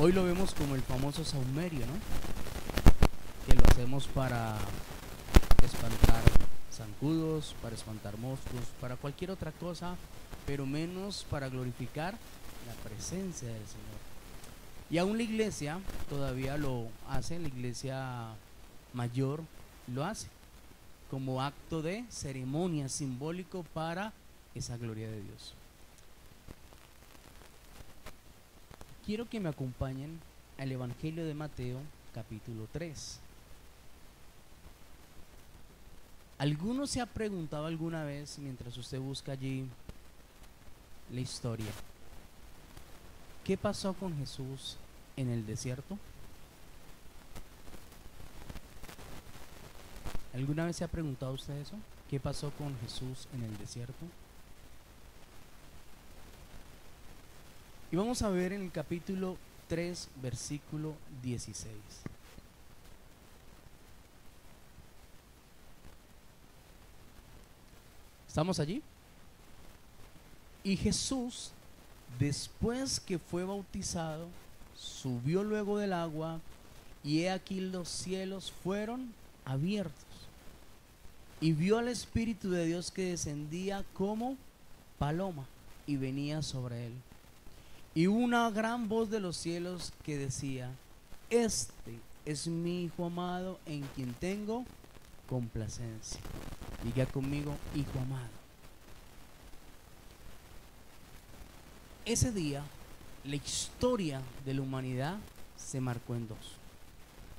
Hoy lo vemos como el famoso saumerio, ¿no? Que lo hacemos para espantar zancudos, para espantar moscos, para cualquier otra cosa, pero menos para glorificar la presencia del Señor. Y aún la iglesia todavía lo hace, la iglesia mayor lo hace como acto de ceremonia simbólico para esa gloria de Dios. Quiero que me acompañen al Evangelio de Mateo, capítulo 3. ¿Alguno se ha preguntado alguna vez, mientras usted busca allí la historia, qué pasó con Jesús en el desierto? ¿Alguna vez se ha preguntado usted eso? ¿Qué pasó con Jesús en el desierto? Y vamos a ver en el capítulo 3, versículo 16. ¿Estamos allí? Y Jesús, después que fue bautizado, subió luego del agua, y he aquí los cielos fueron abiertos, y vio al Espíritu de Dios que descendía como paloma y venía sobre él. Y una gran voz de los cielos que decía: este es mi Hijo amado, en quien tengo complacencia. Diga conmigo: Hijo amado. Ese día la historia de la humanidad se marcó en dos.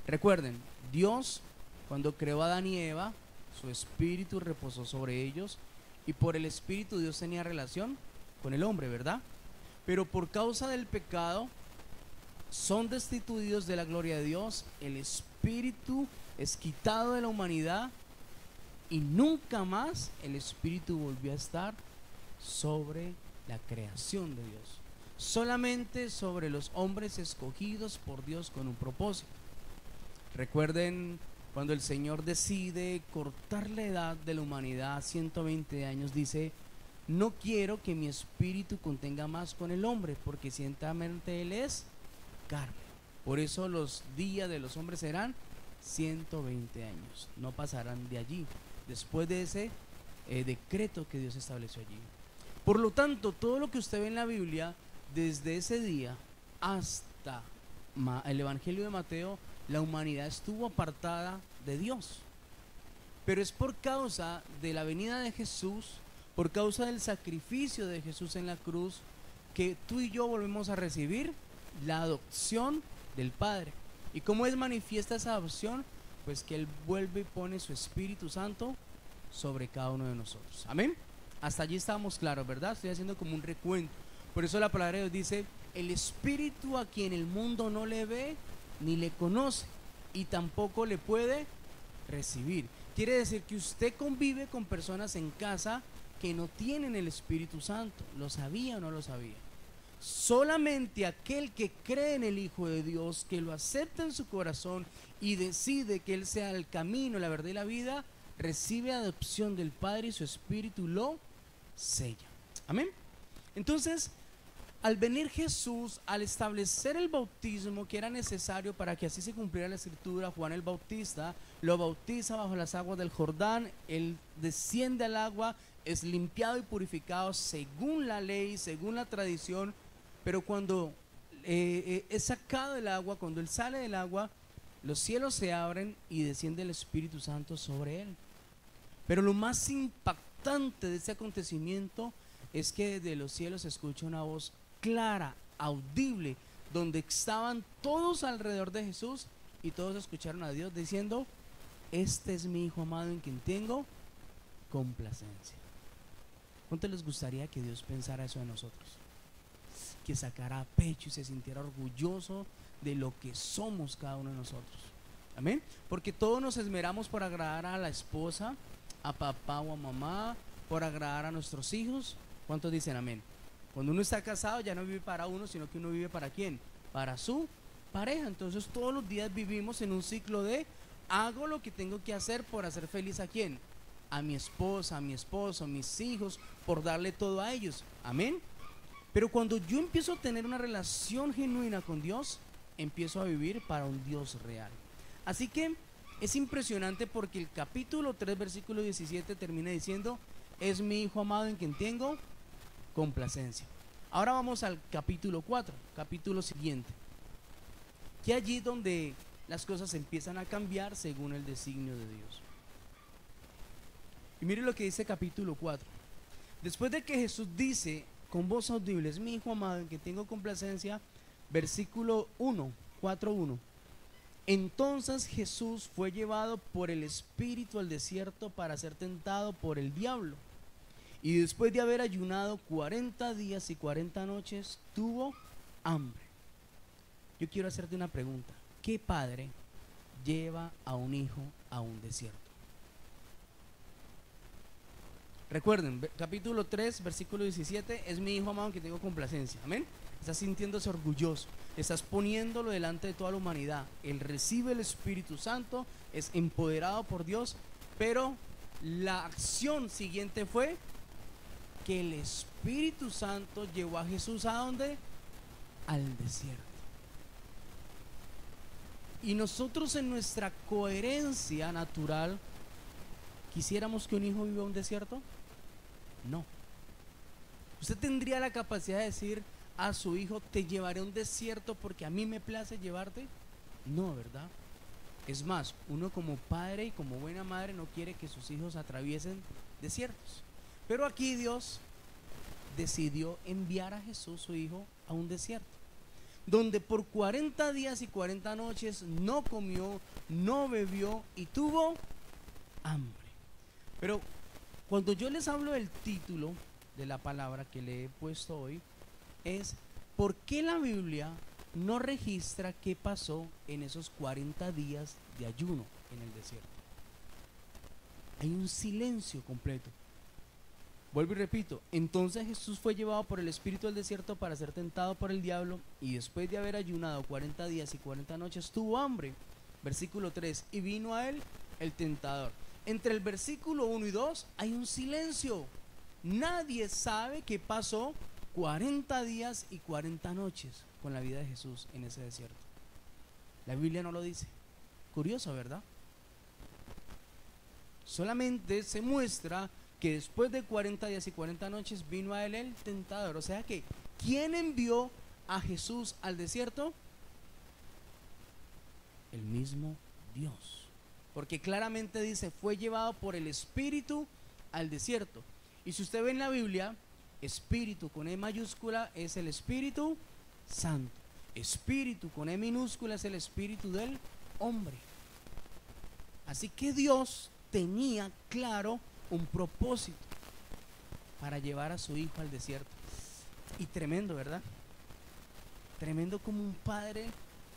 Recuerden, Dios, cuando creó a Adán y Eva, su espíritu reposó sobre ellos, y por el espíritu Dios tenía relación con el hombre, ¿verdad? Pero por causa del pecado son destituidos de la gloria de Dios, el espíritu es quitado de la humanidad, y nunca más el espíritu volvió a estar sobre la creación de Dios, solamente sobre los hombres escogidos por Dios con un propósito. Recuerden cuando el Señor decide cortar la edad de la humanidad a 120 años, dice: no quiero que mi espíritu contenga más con el hombre, porque ciertamente él es carne. Por eso los días de los hombres serán 120 años, no pasarán de allí, después de ese decreto que Dios estableció allí. Por lo tanto, todo lo que usted ve en la Biblia, desde ese día hasta el Evangelio de Mateo, la humanidad estuvo apartada de Dios. Pero es por causa de la venida de Jesús, por causa del sacrificio de Jesús en la cruz, que tú y yo volvemos a recibir la adopción del Padre. ¿Y cómo es manifiesta esa adopción? Pues que Él vuelve y pone su Espíritu Santo sobre cada uno de nosotros. Amén. Hasta allí estábamos claros, ¿verdad? Estoy haciendo como un recuento. Por eso la palabra de Dios dice: el Espíritu a quien el mundo no le ve ni le conoce, y tampoco le puede recibir. Quiere decir que usted convive con personas en casa que no tienen el Espíritu Santo. ¿Lo sabía o no lo sabía? Solamente aquel que cree en el Hijo de Dios, que lo acepta en su corazón y decide que Él sea el camino, la verdad y la vida, recibe adopción del Padre, y su Espíritu lo sella. Amén. Entonces, al venir Jesús, al establecer el bautismo que era necesario para que así se cumpliera la escritura, Juan el Bautista lo bautiza bajo las aguas del Jordán. Él desciende al agua, es limpiado y purificado según la ley, según la tradición. Pero cuando es sacado del agua, cuando él sale del agua, los cielos se abren y desciende el Espíritu Santo sobre él. Pero lo más impactante de este acontecimiento es que de los cielos se escucha una voz clara, audible, donde estaban todos alrededor de Jesús, y todos escucharon a Dios diciendo: este es mi Hijo amado, en quien tengo complacencia. ¿Cuánto les gustaría que Dios pensara eso de nosotros? Que sacara pecho y se sintiera orgulloso de lo que somos cada uno de nosotros. Amén. Porque todos nos esmeramos por agradar a la esposa, a papá o a mamá, por agradar a nuestros hijos. ¿Cuántos dicen amén? Cuando uno está casado ya no vive para uno, sino que uno vive ¿para quién? Para su pareja. Entonces todos los días vivimos en un ciclo de: hago lo que tengo que hacer por hacer feliz ¿a quién? A mi esposa, a mi esposo, a mis hijos, por darle todo a ellos. Amén. Pero cuando yo empiezo a tener una relación genuina con Dios, empiezo a vivir para un Dios real. Así que es impresionante porque el capítulo 3, versículo 17 termina diciendo: es mi Hijo amado en quien tengo complacencia. Ahora vamos al capítulo 4, capítulo siguiente, que allí donde las cosas empiezan a cambiar según el designio de Dios. Y mire lo que dice capítulo 4. Después de que Jesús dice con voz audible: es mi Hijo amado en quien tengo complacencia, versículo 1, 4:1. Entonces Jesús fue llevado por el Espíritu al desierto para ser tentado por el diablo. Y después de haber ayunado 40 días y 40 noches, tuvo hambre. Yo quiero hacerte una pregunta. ¿Qué padre lleva a un hijo a un desierto? Recuerden, capítulo 3, versículo 17, es mi Hijo amado en quien tengo complacencia. Amén. Estás sintiéndose orgulloso, estás poniéndolo delante de toda la humanidad. Él recibe el Espíritu Santo, es empoderado por Dios, pero la acción siguiente fue que el Espíritu Santo llevó a Jesús ¿a dónde? Al desierto. Y nosotros en nuestra coherencia natural, ¿quisiéramos que un hijo viva en un desierto? No. Usted tendría la capacidad de decir a su hijo: te llevaré a un desierto porque a mí me place llevarte. No, ¿verdad? Es más, uno como padre y como buena madre no quiere que sus hijos atraviesen desiertos. Pero aquí Dios decidió enviar a Jesús, su hijo, a un desierto, donde por 40 días y 40 noches no comió, no bebió y tuvo hambre. Pero cuando yo les hablo del título de la palabra que le he puesto hoy, es: ¿por qué la Biblia no registra qué pasó en esos 40 días de ayuno en el desierto? Hay un silencio completo. Vuelvo y repito: entonces Jesús fue llevado por el Espíritu al desierto para ser tentado por el diablo, y después de haber ayunado 40 días y 40 noches tuvo hambre. Versículo 3: y vino a él el tentador. Entre el versículo 1 y 2 hay un silencio. Nadie sabe qué pasó 40 días y 40 noches con la vida de Jesús en ese desierto. La Biblia no lo dice. Curioso, ¿verdad? Solamente se muestra que después de 40 días y 40 noches vino a él el tentador. O sea que, ¿quién envió a Jesús al desierto? El mismo Dios. Porque claramente dice: fue llevado por el Espíritu al desierto. Y si usted ve en la Biblia, Espíritu con E mayúscula es el Espíritu Santo. Espíritu con E minúscula es el Espíritu del hombre. Así que Dios tenía claro un propósito para llevar a su hijo al desierto. Y tremendo, ¿verdad? Tremendo como un padre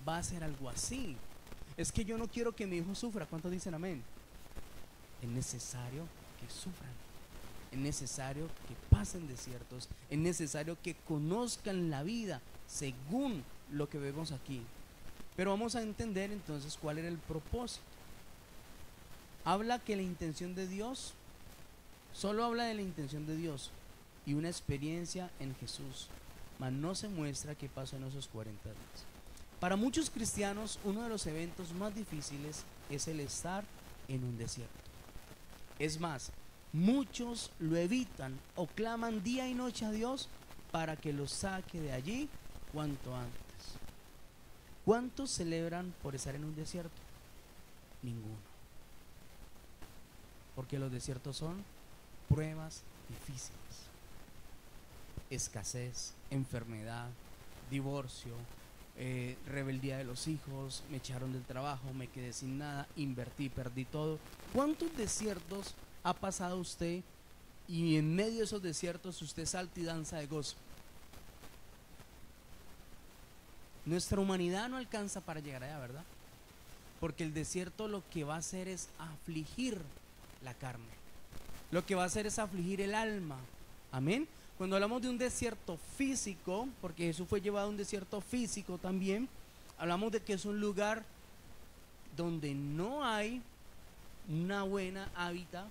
va a hacer algo así. Es que yo no quiero que mi hijo sufra. ¿Cuántos dicen amén? Es necesario que sufran. Es necesario que pasen desiertos. Es necesario que conozcan la vida según lo que vemos aquí. Pero vamos a entender entonces cuál era el propósito. Habla que la intención de Dios, solo habla de la intención de Dios y una experiencia en Jesús, mas no se muestra qué pasó en esos 40 días. Para muchos cristianos, uno de los eventos más difíciles es el estar en un desierto. Es más, muchos lo evitan o claman día y noche a Dios para que los saque de allí cuanto antes. ¿Cuántos celebran por estar en un desierto? Ninguno. Porque los desiertos son pruebas difíciles. Escasez, enfermedad, divorcio, rebeldía de los hijos, me echaron del trabajo, me quedé sin nada, invertí, perdí todo. ¿Cuántos desiertos ha pasado usted y en medio de esos desiertos usted salta y danza de gozo? Nuestra humanidad no alcanza para llegar allá, ¿verdad? Porque el desierto lo que va a hacer es afligir la carne. Lo que va a hacer es afligir el alma. Amén. Cuando hablamos de un desierto físico, porque Jesús fue llevado a un desierto físico también, hablamos de que es un lugar donde no hay una buena hábitat,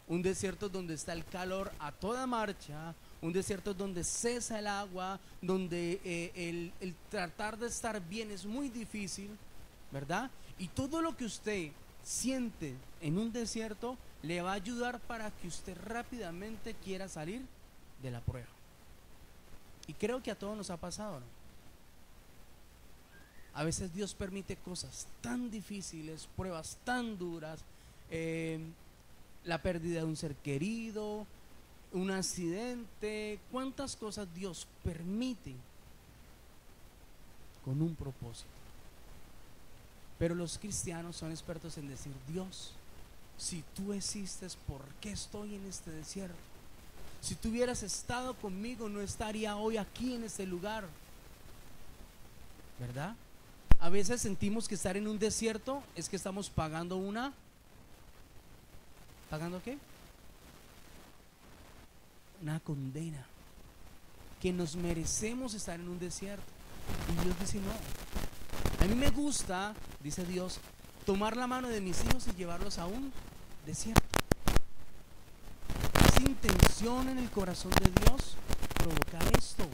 un desierto donde está el calor a toda marcha, Un desierto donde cesa el agua, donde el tratar de estar bien es muy difícil, ¿verdad? Y todo lo que usted siente en un desierto le va a ayudar para que usted rápidamente quiera salir de la prueba. Y creo que a todos nos ha pasado, ¿no? A veces Dios permite cosas tan difíciles, pruebas tan duras, la pérdida de un ser querido, un accidente, cuántas cosas Dios permite con un propósito. Pero los cristianos son expertos en decir: Dios, si tú existes, ¿por qué estoy en este desierto? Si tú hubieras estado conmigo, no estaría hoy aquí en este lugar, ¿verdad? A veces sentimos que estar en un desierto es que estamos pagando una... ¿Pagando qué? Una condena, que nos merecemos estar en un desierto. Y Dios dice: no, a mí me gusta, dice Dios, tomar la mano de mis hijos y llevarlos a un desierto. Es intención en el corazón de Dios provocar esto.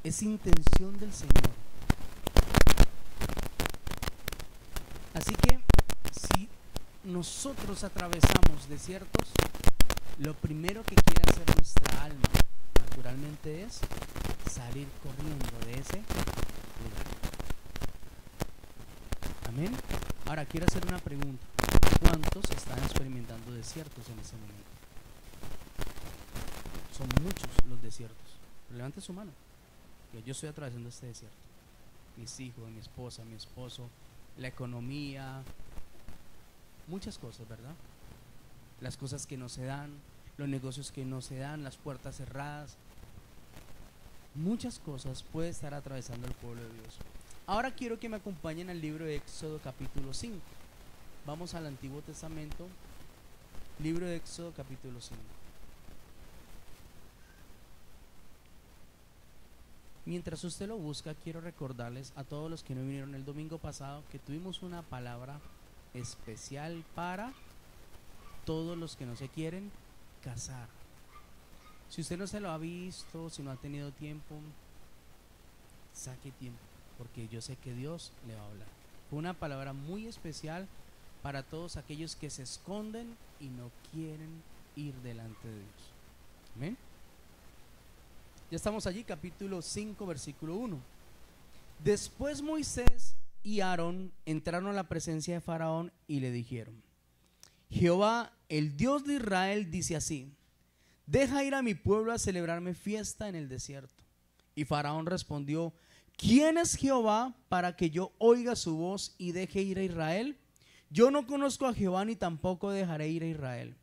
Es intención del Señor. Así que si nosotros atravesamos desiertos, lo primero que quiere hacer nuestra alma naturalmente es salir corriendo de ese lugar. Amén. Ahora quiero hacer una pregunta: ¿cuántos están experimentando desiertos en ese momento? Son muchos los desiertos. Levante su mano. Yo estoy atravesando este desierto. Mis hijos, mi esposa, mi esposo, la economía, muchas cosas, ¿verdad? Las cosas que no se dan, los negocios que no se dan, las puertas cerradas. Muchas cosas puede estar atravesando el pueblo de Dios. Ahora quiero que me acompañen al libro de Éxodo capítulo 5. Vamos al Antiguo Testamento, libro de Éxodo capítulo 5. Mientras usted lo busca, quiero recordarles a todos los que no vinieron el domingo pasado que tuvimos una palabra especial para todos los que no se quieren casar. Si usted no se lo ha visto, si no ha tenido tiempo, saque tiempo, porque yo sé que Dios le va a hablar. Fue una palabra muy especial para todos aquellos que se esconden y no quieren ir delante de Dios. Amén. Ya estamos allí, capítulo 5, versículo 1. Después Moisés y Aarón entraron a la presencia de Faraón y le dijeron: Jehová, el Dios de Israel, dice así: deja ir a mi pueblo a celebrarme fiesta en el desierto. Y Faraón respondió: ¿quién es Jehová para que yo oiga su voz y deje ir a Israel? Yo no conozco a Jehová, ni tampoco dejaré ir a Israel.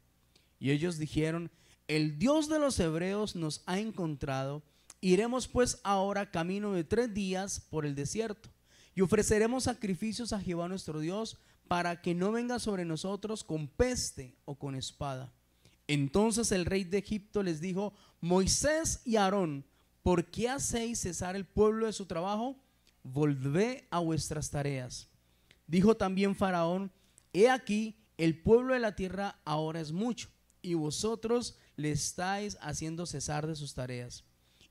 Y ellos dijeron: el Dios de los hebreos nos ha encontrado. Iremos pues ahora camino de 3 días por el desierto y ofreceremos sacrificios a Jehová nuestro Dios, para que no venga sobre nosotros con peste o con espada. Entonces el rey de Egipto les dijo: Moisés y Aarón, ¿por qué hacéis cesar el pueblo de su trabajo? Volved a vuestras tareas. Dijo también Faraón: he aquí, el pueblo de la tierra ahora es mucho, y vosotros le estáis haciendo cesar de sus tareas.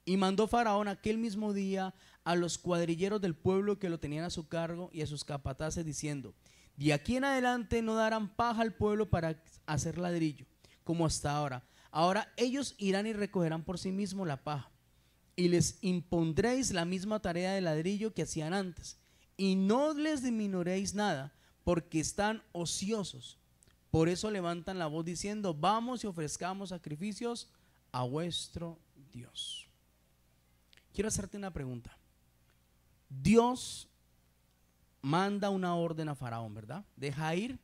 Y mandó Faraón aquel mismo día a los cuadrilleros del pueblo que lo tenían a su cargo y a sus capataces, diciendo: de aquí en adelante no darán paja al pueblo para hacer ladrillo, como hasta ahora. Ahora ellos irán y recogerán por sí mismos la paja, y les impondréis la misma tarea de ladrillo que hacían antes, y no les disminuiréis nada, porque están ociosos. Por eso levantan la voz diciendo: vamos y ofrezcamos sacrificios a vuestro Dios. Quiero hacerte una pregunta. Dios manda una orden a Faraón, ¿verdad? Deja ir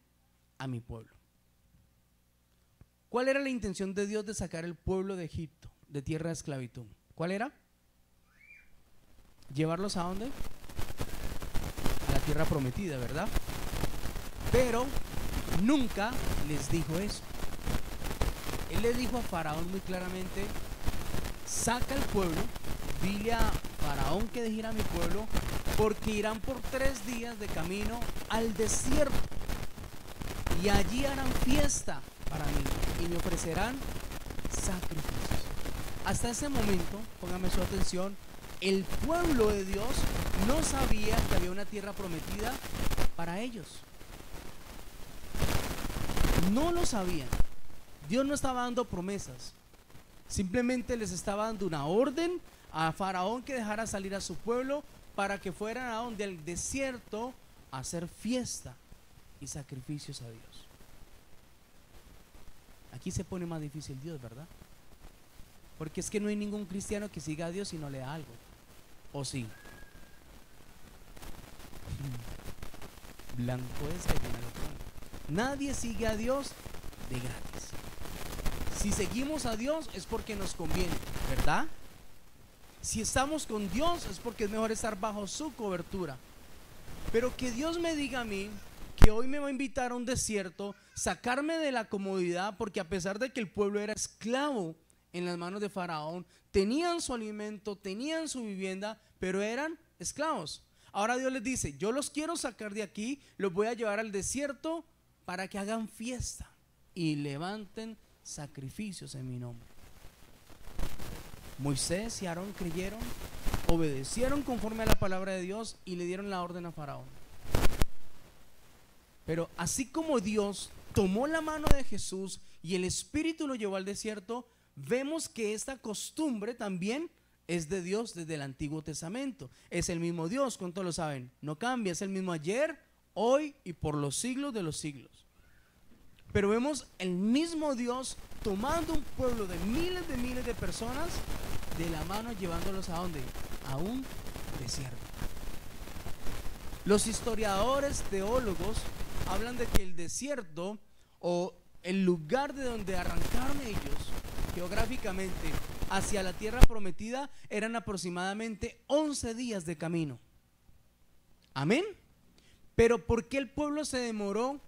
a mi pueblo. ¿Cuál era la intención de Dios de sacar el pueblo de Egipto, de tierra de esclavitud? ¿Cuál era? ¿Llevarlos a dónde? A la tierra prometida, ¿verdad? Pero nunca les dijo eso. Él le dijo a Faraón muy claramente: saca al pueblo, dile a Faraón que deje ir a mi pueblo, porque irán por 3 días de camino al desierto y allí harán fiesta para mí y me ofrecerán sacrificios. Hasta ese momento, póngame su atención, el pueblo de Dios no sabía que había una tierra prometida para ellos. No lo sabían. Dios no estaba dando promesas. Simplemente les estaba dando una orden a Faraón que dejara salir a su pueblo para que fueran a donde el desierto a hacer fiesta y sacrificios a Dios. Aquí se pone más difícil Dios, ¿verdad? Porque es que no hay ningún cristiano que siga a Dios y no le da algo. ¿O sí? Blanco es que llena lo pone. Nadie sigue a Dios de gratis. Si seguimos a Dios es porque nos conviene, ¿verdad? Si estamos con Dios es porque es mejor estar bajo su cobertura. Pero que Dios me diga a mí que hoy me va a invitar a un desierto, sacarme de la comodidad, porque a pesar de que el pueblo era esclavo en las manos de Faraón, tenían su alimento, tenían su vivienda, pero eran esclavos. Ahora Dios les dice: yo los quiero sacar de aquí, los voy a llevar al desierto para que hagan fiesta y levanten sacrificios en mi nombre. Moisés y Aarón creyeron, obedecieron conforme a la palabra de Dios y le dieron la orden a Faraón. Pero así como Dios tomó la mano de Jesús y el Espíritu lo llevó al desierto, vemos que esta costumbre también es de Dios desde el Antiguo Testamento. Es el mismo Dios, ¿cuántos lo saben? No cambia, es el mismo ayer, hoy y por los siglos de los siglos. Pero vemos el mismo Dios tomando un pueblo de miles de personas de la mano, llevándolos ¿a dónde? A un desierto. Los historiadores, teólogos hablan de que el desierto, o el lugar de donde arrancaron ellos geográficamente hacia la tierra prometida, eran aproximadamente 11 días de camino. Amén. Pero ¿por qué el pueblo se demoró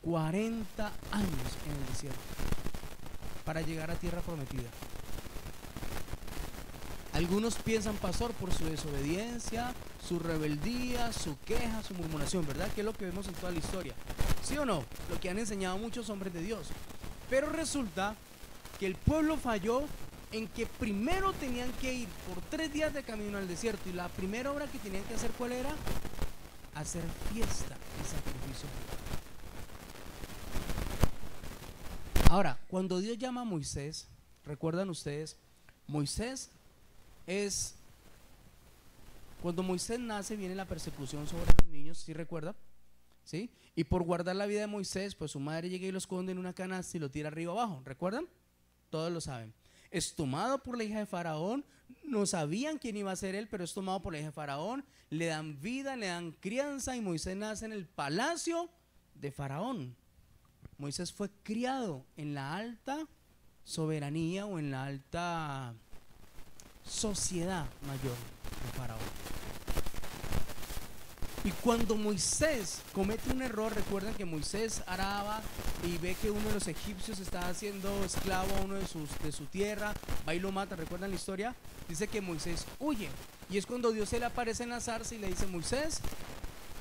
40 años en el desierto para llegar a tierra prometida? Algunos piensan, pastor, por su desobediencia, su rebeldía, su queja, su murmuración, ¿verdad? Que es lo que vemos en toda la historia. ¿Sí o no? Lo que han enseñado muchos hombres de Dios. Pero resulta que el pueblo falló en que primero tenían que ir por 3 días de camino al desierto, y la primera obra que tenían que hacer, ¿cuál era? Hacer fiesta y sacrificio. Ahora, cuando Dios llama a Moisés, ¿recuerdan ustedes? Moisés es... Cuando Moisés nace viene la persecución sobre los niños, ¿sí recuerda? ¿Sí? Y por guardar la vida de Moisés, pues su madre llega y lo esconde en una canasta y lo tira arriba abajo, ¿recuerdan? Todos lo saben. Es tomado por la hija de Faraón, no sabían quién iba a ser él, pero es tomado por la hija de Faraón, le dan vida, le dan crianza, y Moisés nace en el palacio de Faraón. Moisés fue criado en la alta soberanía o en la alta sociedad mayor de Faraón. Y cuando Moisés comete un error, recuerden que Moisés araba y ve que uno de los egipcios está haciendo esclavo a uno de su tierra, va y lo mata. ¿Recuerdan la historia? Dice que Moisés huye, y es cuando Dios se le aparece en la zarza y le dice: Moisés,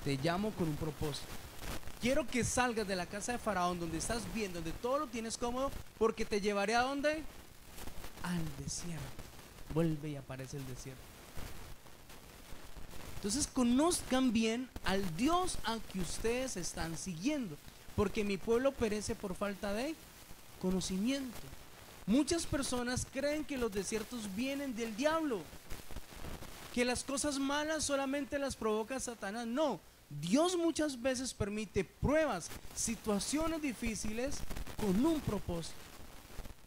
te llamo con un propósito. Quiero que salgas de la casa de Faraón, donde estás bien, donde todo lo tienes cómodo, porque te llevaré ¿a dónde? Al desierto. Vuelve y aparece el desierto. Entonces conozcan bien al Dios a que ustedes están siguiendo, porque mi pueblo perece por falta de conocimiento. Muchas personas creen que los desiertos vienen del diablo, que las cosas malas solamente las provoca Satanás. No, Dios muchas veces permite pruebas, situaciones difíciles con un propósito.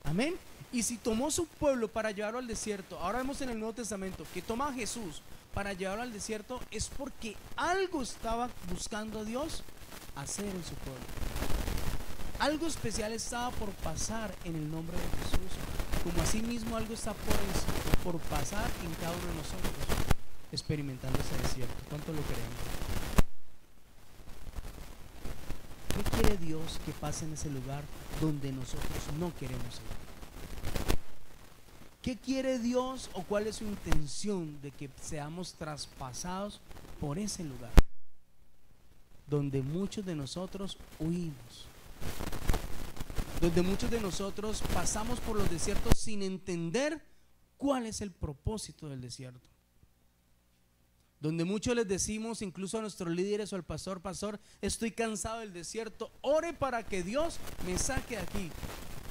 Amén. Y si tomó su pueblo para llevarlo al desierto, ahora vemos en el Nuevo Testamento que toma a Jesús para llevarlo al desierto, es porque algo estaba buscando Dios hacer en su pueblo. Algo especial estaba por pasar en el nombre de Jesús, como así mismo algo está por pasar en cada uno de nosotros, experimentando ese desierto. ¿Cuánto lo creemos? ¿Qué quiere Dios que pase en ese lugar donde nosotros no queremos ir? ¿Qué quiere Dios o cuál es su intención de que seamos traspasados por ese lugar donde muchos de nosotros huimos? Donde muchos de nosotros pasamos por los desiertos sin entender cuál es el propósito del desierto. Donde muchos les decimos, incluso a nuestros líderes o al pastor, pastor, estoy cansado del desierto, ore para que Dios me saque de aquí.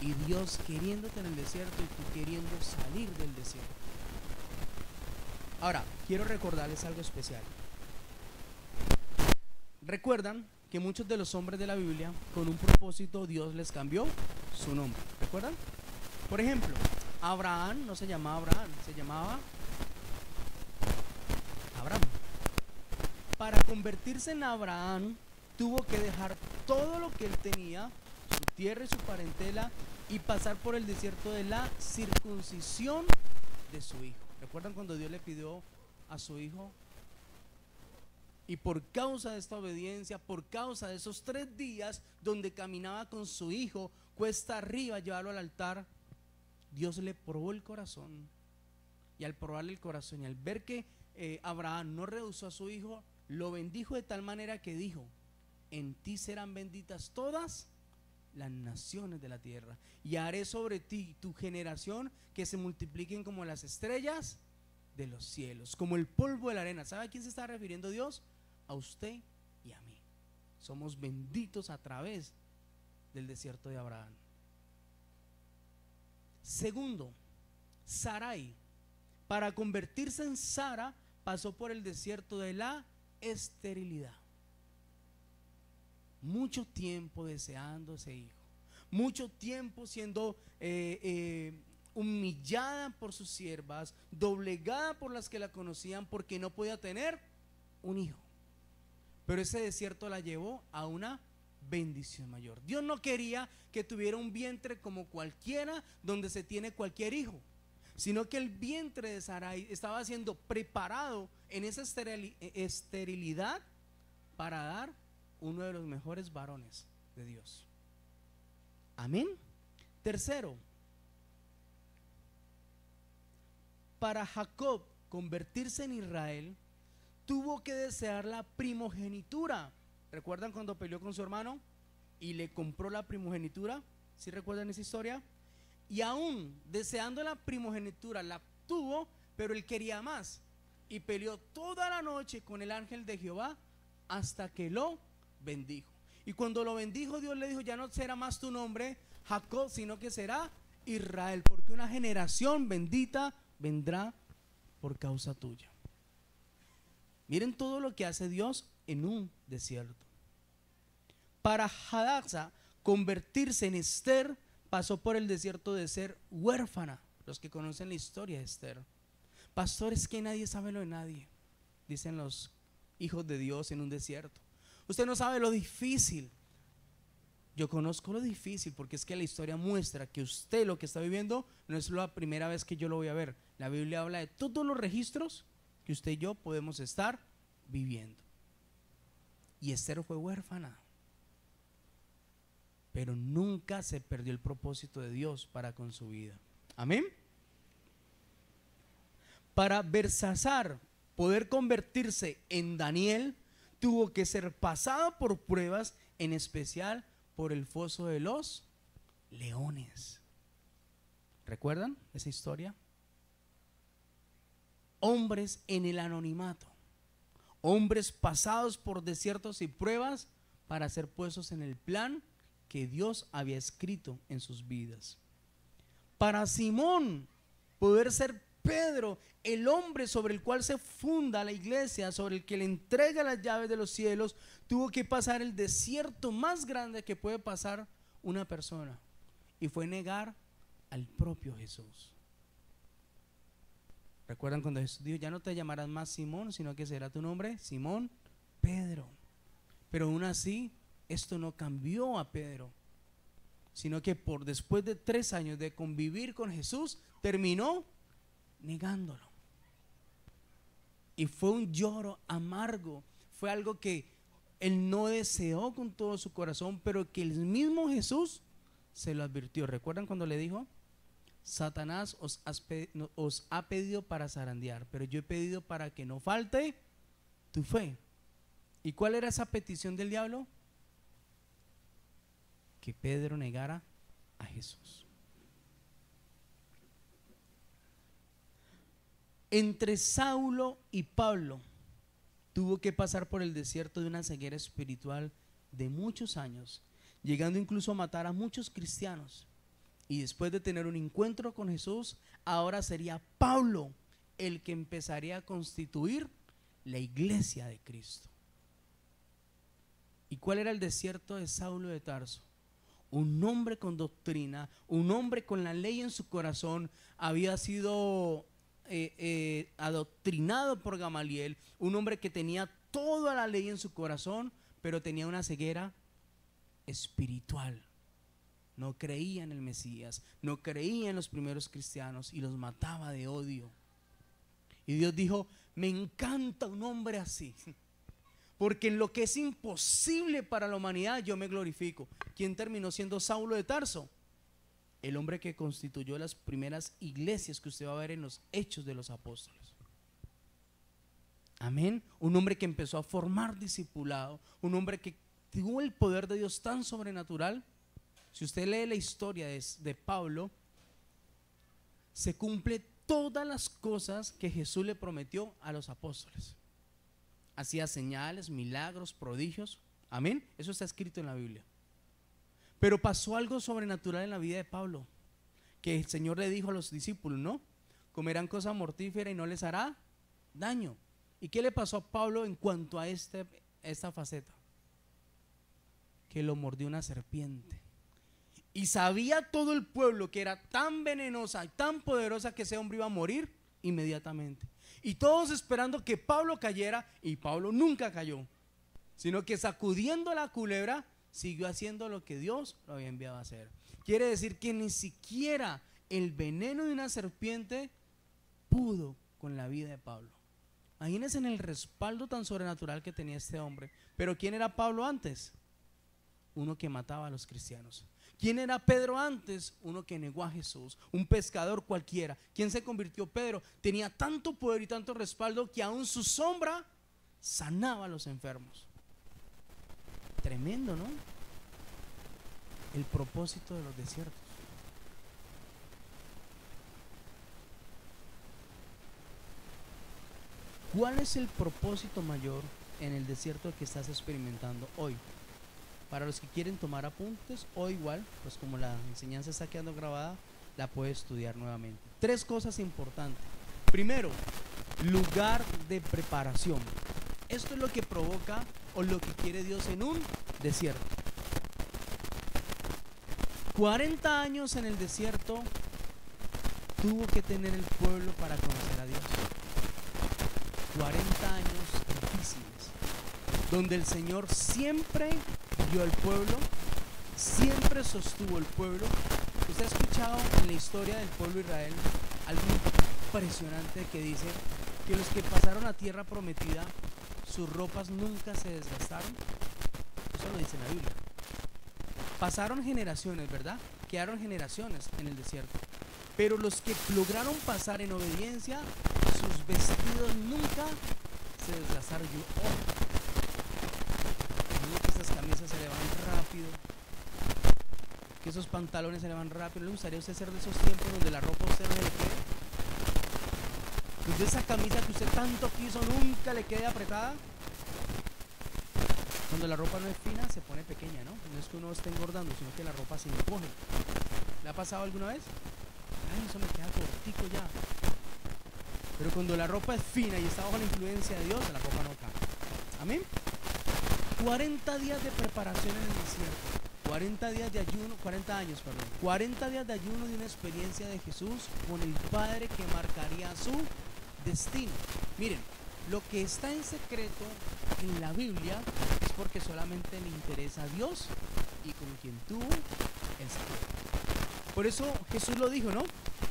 Y Dios queriéndote en el desierto y tú queriendo salir del desierto. Ahora, quiero recordarles algo especial. ¿Recuerdan que muchos de los hombres de la Biblia, con un propósito, Dios les cambió su nombre? ¿Recuerdan? Por ejemplo, Abraham no se llamaba Abraham, se llamaba Abraham. Para convertirse en Abraham, tuvo que dejar todo lo que él tenía, su tierra y su parentela, y pasar por el desierto de la circuncisión de su hijo. ¿Recuerdan cuando Dios le pidió a su hijo? Y por causa de esta obediencia, por causa de esos 3 días donde caminaba con su hijo cuesta arriba, llevarlo al altar, Dios le probó el corazón. Y al probarle el corazón y al ver que Abraham no rehusó a su hijo, lo bendijo de tal manera que dijo: en ti serán benditas todas las naciones de la tierra, y haré sobre ti tu generación que se multipliquen como las estrellas de los cielos, como el polvo de la arena. ¿Sabe a quién se está refiriendo Dios? A usted y a mí. Somos benditos a través del desierto de Abraham. Segundo, Sarai, para convertirse en Sara, pasó por el desierto de la esterilidad. Mucho tiempo deseando ese hijo, mucho tiempo siendo humillada por sus siervas, doblegada por las que la conocían porque no podía tener un hijo. Pero ese desierto la llevó a una bendición mayor. Dios no quería que tuviera un vientre como cualquiera donde se tiene cualquier hijo, sino que el vientre de Sarai estaba siendo preparado en esa esterilidad para dar uno de los mejores varones de Dios. Amén. Tercero, para Jacob convertirse en Israel, tuvo que desear la primogenitura. ¿Recuerdan cuando peleó con su hermano y le compró la primogenitura? ¿Sí recuerdan esa historia? Y aún deseando la primogenitura la tuvo, pero él quería más y peleó toda la noche con el ángel de Jehová hasta que lo bendijo. Y cuando lo bendijo, Dios le dijo: ya no será más tu nombre Jacob, sino que será Israel, porque una generación bendita vendrá por causa tuya. Miren todo lo que hace Dios en un desierto. Para Hadassah convertirse en Esther, pasó por el desierto de ser huérfana. Los que conocen la historia de Esther. Pastor, es que nadie sabe lo de nadie, dicen los hijos de Dios en un desierto. Usted no sabe lo difícil. Yo conozco lo difícil, porque es que la historia muestra que usted lo que está viviendo no es la primera vez que yo lo voy a ver. La Biblia habla de todos los registros que usted y yo podemos estar viviendo. Y Esther fue huérfana, pero nunca se perdió el propósito de Dios para con su vida. Amén. Para Belsasar poder convertirse en Daniel, tuvo que ser pasado por pruebas, en especial por el foso de los leones. ¿Recuerdan esa historia? Hombres en el anonimato, hombres pasados por desiertos y pruebas para ser puestos en el plan que Dios había escrito en sus vidas. Para Simón poder ser Pedro, el hombre sobre el cual se funda la iglesia, sobre el que le entrega las llaves de los cielos, tuvo que pasar el desierto más grande que puede pasar una persona, y fue negar al propio Jesús. ¿Recuerdan cuando Jesús dijo: ya no te llamarás más Simón, sino que será tu nombre Simón Pedro? Pero aún así, esto no cambió a Pedro, sino que después de 3 años de convivir con Jesús, terminó negándolo. Y fue un lloro amargo, fue algo que él no deseó con todo su corazón, pero que el mismo Jesús se lo advirtió. ¿Recuerdan cuando le dijo: Satanás os ha pedido para zarandear, pero yo he pedido para que no falte tu fe. ¿Y cuál era esa petición del diablo? Que Pedro negara a Jesús. Entre Saulo y Pablo tuvo que pasar por el desierto de una ceguera espiritual de muchos años, llegando incluso a matar a muchos cristianos. Y después de tener un encuentro con Jesús, ahora sería Pablo el que empezaría a constituir la iglesia de Cristo. ¿Y cuál era el desierto de Saulo de Tarso? Un hombre con doctrina, un hombre con la ley en su corazón, había sido adoctrinado por Gamaliel, un hombre que tenía toda la ley en su corazón, pero tenía una ceguera espiritual. No creía en el Mesías, no creía en los primeros cristianos y los mataba de odio. Y Dios dijo: me encanta un hombre así, porque en lo que es imposible para la humanidad yo me glorifico. ¿Quién terminó siendo Saulo de Tarso? El hombre que constituyó las primeras iglesias que usted va a ver en los Hechos de los Apóstoles. Amén. Un hombre que empezó a formar discipulado, un hombre que tuvo el poder de Dios tan sobrenatural. Si usted lee la historia de Pablo, se cumple todas las cosas que Jesús le prometió a los apóstoles. Hacía señales, milagros, prodigios. Amén. Eso está escrito en la Biblia. Pero pasó algo sobrenatural en la vida de Pablo, que el Señor le dijo a los discípulos, ¿no? Comerán cosa mortífera y no les hará daño. ¿Y qué le pasó a Pablo en cuanto a esta faceta? Que lo mordió una serpiente. Y sabía todo el pueblo que era tan venenosa y tan poderosa que ese hombre iba a morir inmediatamente. Y todos esperando que Pablo cayera, y Pablo nunca cayó, sino que sacudiendo la culebra siguió haciendo lo que Dios lo había enviado a hacer. Quiere decir que ni siquiera el veneno de una serpiente pudo con la vida de Pablo. Imagínense en el respaldo tan sobrenatural que tenía este hombre. Pero ¿quién era Pablo antes? Uno que mataba a los cristianos. ¿Quién era Pedro antes? Uno que negó a Jesús, un pescador cualquiera. ¿Quién se convirtió Pedro? Tenía tanto poder y tanto respaldo que aún su sombra sanaba a los enfermos. Tremendo, ¿no? El propósito de los desiertos. ¿Cuál es el propósito mayor en el desierto que estás experimentando hoy? Para los que quieren tomar apuntes, o igual, pues como la enseñanza está quedando grabada, la puedes estudiar nuevamente. 3 cosas importantes. Primero, lugar de preparación. Esto es lo que provoca o lo que quiere Dios en un desierto. 40 años en el desierto tuvo que tener el pueblo para conocer a Dios. 40 años difíciles, donde el Señor siempre guió al pueblo, siempre sostuvo el pueblo. Usted ha escuchado en la historia del pueblo de Israel algo impresionante que dice que los que pasaron a tierra prometida, sus ropas nunca se desgastaron. Eso lo dice la Biblia. Pasaron generaciones, ¿verdad? Quedaron generaciones en el desierto, pero los que lograron pasar en obediencia, sus vestidos nunca se desgastaron. Que estas camisas se le van rápido, que esos pantalones se le van rápido. ¿Le gustaría a usted ser de esos tiempos donde la ropa a usted no le quede? Donde esa camisa que usted tanto quiso nunca le quede apretada. Cuando la ropa no es fina se pone pequeña, ¿no? No es que uno esté engordando, sino que la ropa se encoge. ¿Le ha pasado alguna vez? Ay, eso me queda cortico ya. Pero cuando la ropa es fina y está bajo la influencia de Dios, la ropa no cae. Amén. 40 días de preparación en el desierto, 40 días de ayuno, 40 años, perdón, 40 días de ayuno de una experiencia de Jesús con el Padre que marcaría su destino. Miren, lo que está en secreto en la Biblia es porque solamente le interesa a Dios y con quien tuvo el secreto. Por eso Jesús lo dijo, ¿no?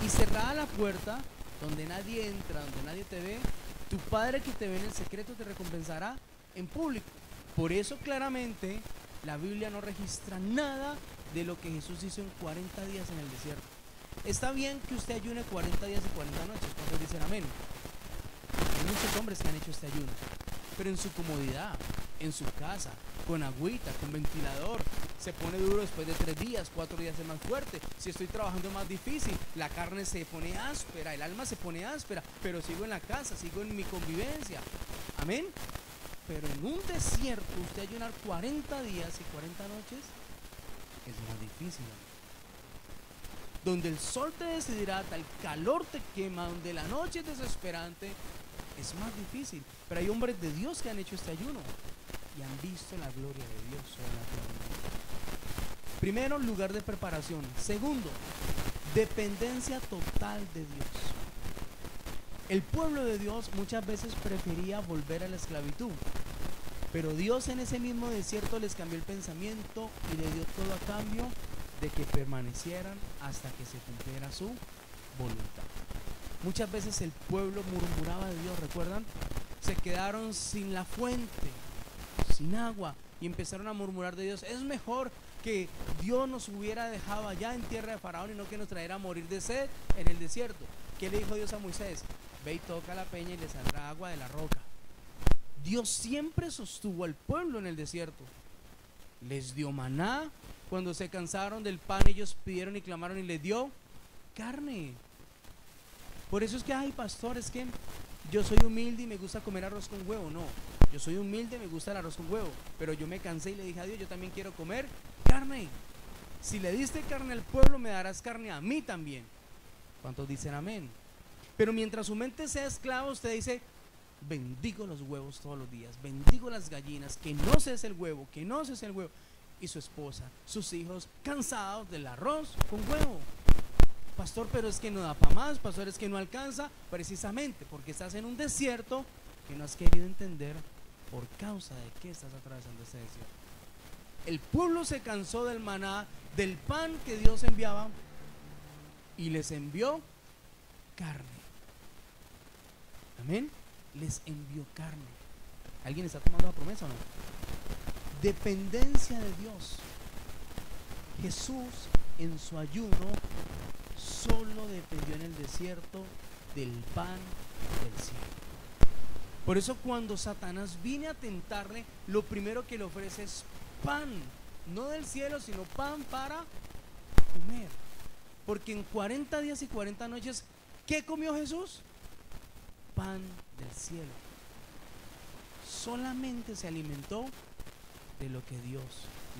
Y cerrada la puerta, donde nadie entra, donde nadie te ve, tu Padre que te ve en el secreto te recompensará en público. Por eso claramente la Biblia no registra nada de lo que Jesús hizo en 40 días en el desierto. Está bien que usted ayune 40 días y 40 noches. ¿Cuántos dicen amén? Hay muchos hombres que han hecho este ayuno, pero en su comodidad, en su casa, con agüita, con ventilador. Se pone duro después de 3 días, 4 días es más fuerte. Si estoy trabajando más difícil, la carne se pone áspera, el alma se pone áspera, pero sigo en la casa, sigo en mi convivencia. Amén. Pero en un desierto, usted ayunar 40 días y 40 noches es más difícil, amén. Donde el sol te deshidrata, el calor te quema, donde la noche es desesperante, es más difícil. Pero hay hombres de Dios que han hecho este ayuno y han visto la gloria de Dios sobrenaturalmente. Primero, lugar de preparación. Segundo, dependencia total de Dios. El pueblo de Dios muchas veces prefería volver a la esclavitud, pero Dios en ese mismo desierto les cambió el pensamiento y le dio todo a cambio de que permanecieran hasta que se cumpliera su voluntad. Muchas veces el pueblo murmuraba de Dios, ¿recuerdan? Se quedaron sin la fuente, sin agua, y empezaron a murmurar de Dios. Es mejor que Dios nos hubiera dejado allá en tierra de Faraón y no que nos trajera a morir de sed en el desierto. ¿Qué le dijo Dios a Moisés? Ve y toca la peña y le saldrá agua de la roca. Dios siempre sostuvo al pueblo en el desierto. Les dio maná. Cuando se cansaron del pan, ellos pidieron y clamaron y les dio carne. Por eso es que, ay, pastor, es que yo soy humilde y me gusta comer arroz con huevo. No, yo soy humilde y me gusta el arroz con huevo, pero yo me cansé y le dije a Dios, yo también quiero comer carne. Si le diste carne al pueblo, me darás carne a mí también. ¿Cuántos dicen amén? Pero mientras su mente sea esclava, usted dice, bendigo los huevos todos los días, bendigo las gallinas, que no cese el huevo, que no cese el huevo. Y su esposa, sus hijos, cansados del arroz con huevo. Pastor, pero es que no da para más, pastor, es que no alcanza. Precisamente porque estás en un desierto que no has querido entender por causa de que estás atravesando ese desierto. El pueblo se cansó del maná, del pan que Dios enviaba, y les envió carne. Amén. Les envió carne. ¿Alguien está tomando la promesa o no? Dependencia de Dios. Jesús en su ayuno solo dependió en el desierto del pan del cielo. Por eso cuando Satanás viene a tentarle, lo primero que le ofrece es pan, no del cielo, sino pan para comer. Porque en 40 días y 40 noches, ¿qué comió Jesús? Pan del cielo. Solamente se alimentó de lo que Dios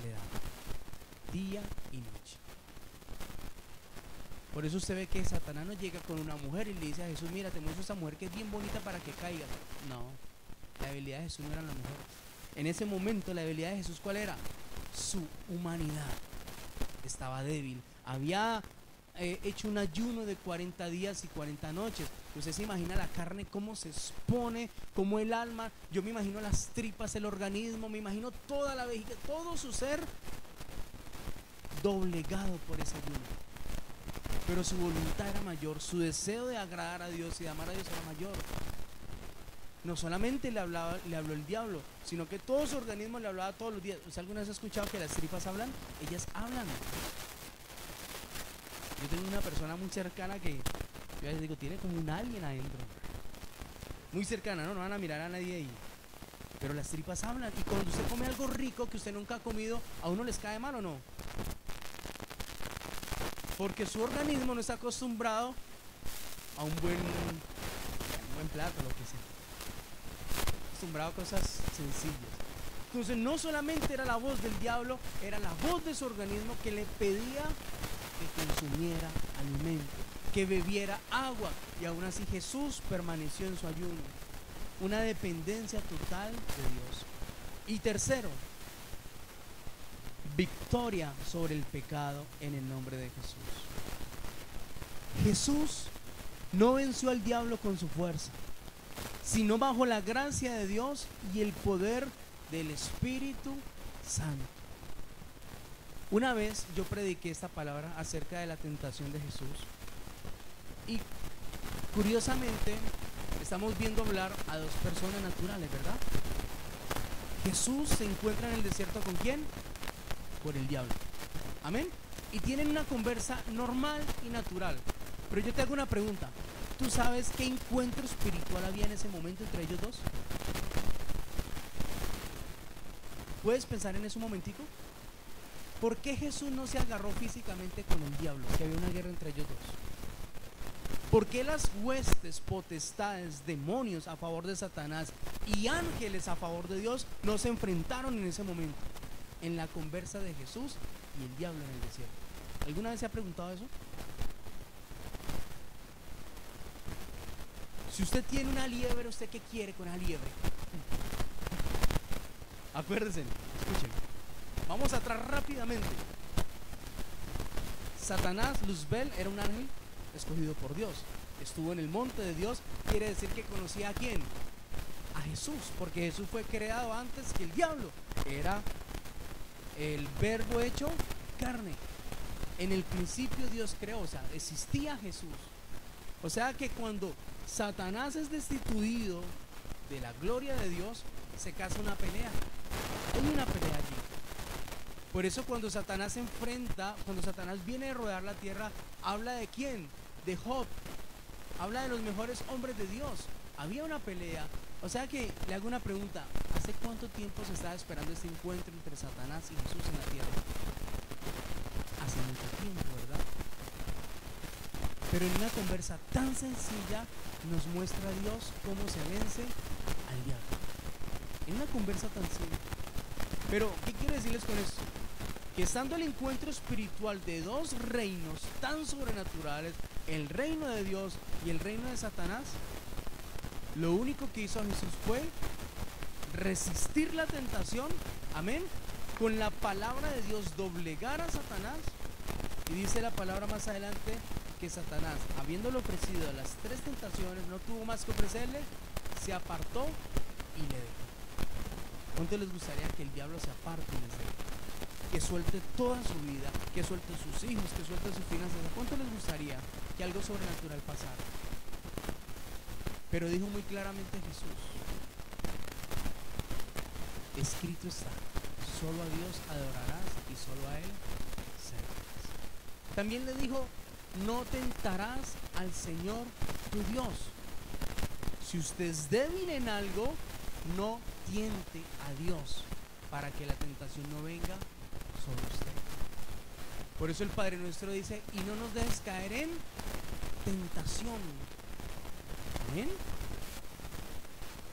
le daba, día y noche. Por eso usted ve que Satanás no llega con una mujer y le dice a Jesús, mira, te muestro esta mujer que es bien bonita para que caigas. No, la debilidad de Jesús no era la mujer. En ese momento la debilidad de Jesús, ¿cuál era? Su humanidad. Estaba débil. Había hecho un ayuno de 40 días y 40 noches. Usted se imagina la carne cómo se expone, cómo el alma, yo me imagino las tripas, el organismo, me imagino toda la vejiga, todo su ser doblegado por ese ayuno. Pero su voluntad era mayor, su deseo de agradar a Dios y de amar a Dios era mayor. No solamente le habló el diablo, sino que todo su organismo le hablaba todos los días. ¿Usted alguna vez ha escuchado que las tripas hablan? Ellas hablan. Yo tengo una persona muy cercana que yo les digo, tiene como un alien adentro. Muy cercana, no van a mirar a nadie ahí. Pero las tripas hablan. Y cuando usted come algo rico que usted nunca ha comido, ¿a uno les cae mal o no? Porque su organismo no está acostumbrado a un buen plato, lo que sea. Acostumbrado a cosas sencillas. Entonces no solamente era la voz del diablo, era la voz de su organismo que le pedía que consumiera alimento, que bebiera agua. Y aún así Jesús permaneció en su ayuno. Una dependencia total de Dios. Y tercero, victoria sobre el pecado en el nombre de Jesús. Jesús no venció al diablo con su fuerza, sino bajo la gracia de Dios y el poder del Espíritu Santo. Una vez yo prediqué esta palabra acerca de la tentación de Jesús y curiosamente estamos viendo hablar a dos personas naturales, ¿verdad? Jesús se encuentra en el desierto ¿con quién? Por el diablo. Amén. Y tienen una conversa normal y natural. Pero yo te hago una pregunta. ¿Tú sabes qué encuentro espiritual había en ese momento entre ellos dos? ¿Puedes pensar en eso un momentico? ¿Por qué Jesús no se agarró físicamente con el diablo? Que había una guerra entre ellos dos. ¿Por qué las huestes, potestades, demonios a favor de Satanás y ángeles a favor de Dios no se enfrentaron en ese momento? En la conversa de Jesús y el diablo en el desierto. ¿Alguna vez se ha preguntado eso? Si usted tiene una liebre, ¿usted qué quiere con esa liebre? Acuérdense, escuchen. Vamos atrás rápidamente. Satanás, Luzbel, era un ángel escogido por Dios. Estuvo en el monte de Dios. Quiere decir que conocía a quién. A Jesús, porque Jesús fue creado antes que el diablo. Era el verbo hecho carne. En el principio Dios creó, o sea, existía Jesús. O sea que cuando Satanás es destituido de la gloria de Dios, se casa una pelea. Hay una pelea allí. Por eso cuando Satanás se enfrenta, cuando Satanás viene a rodear la tierra, habla de quién, de Job, habla de los mejores hombres de Dios. Había una pelea. O sea que le hago una pregunta: ¿hace cuánto tiempo se estaba esperando este encuentro entre Satanás y Jesús en la tierra? Hace mucho tiempo, ¿verdad? Pero en una conversa tan sencilla nos muestra a Dios cómo se vence al diablo. En una conversa tan simple. Pero, ¿qué quiero decirles con esto? Que estando el encuentro espiritual de dos reinos tan sobrenaturales, el reino de Dios y el reino de Satanás, lo único que hizo Jesús fue resistir la tentación, amén, con la palabra de Dios, doblegar a Satanás. Y dice la palabra más adelante que Satanás, habiéndole ofrecido las tres tentaciones, no tuvo más que ofrecerle, se apartó y le dejó. ¿Cuánto les gustaría que el diablo se aparte y les deje? Que suelte toda su vida, que suelte sus hijos, que suelte sus finanzas. ¿Cuánto les gustaría que algo sobrenatural pasara? Pero dijo muy claramente Jesús: escrito está, solo a Dios adorarás y solo a Él servirás. También le dijo: no tentarás al Señor tu Dios. Si usted es débil en algo, no tiente a Dios, para que la tentación no venga sobre usted. Por eso el Padre Nuestro dice: y no nos dejes caer en tentación. Amén.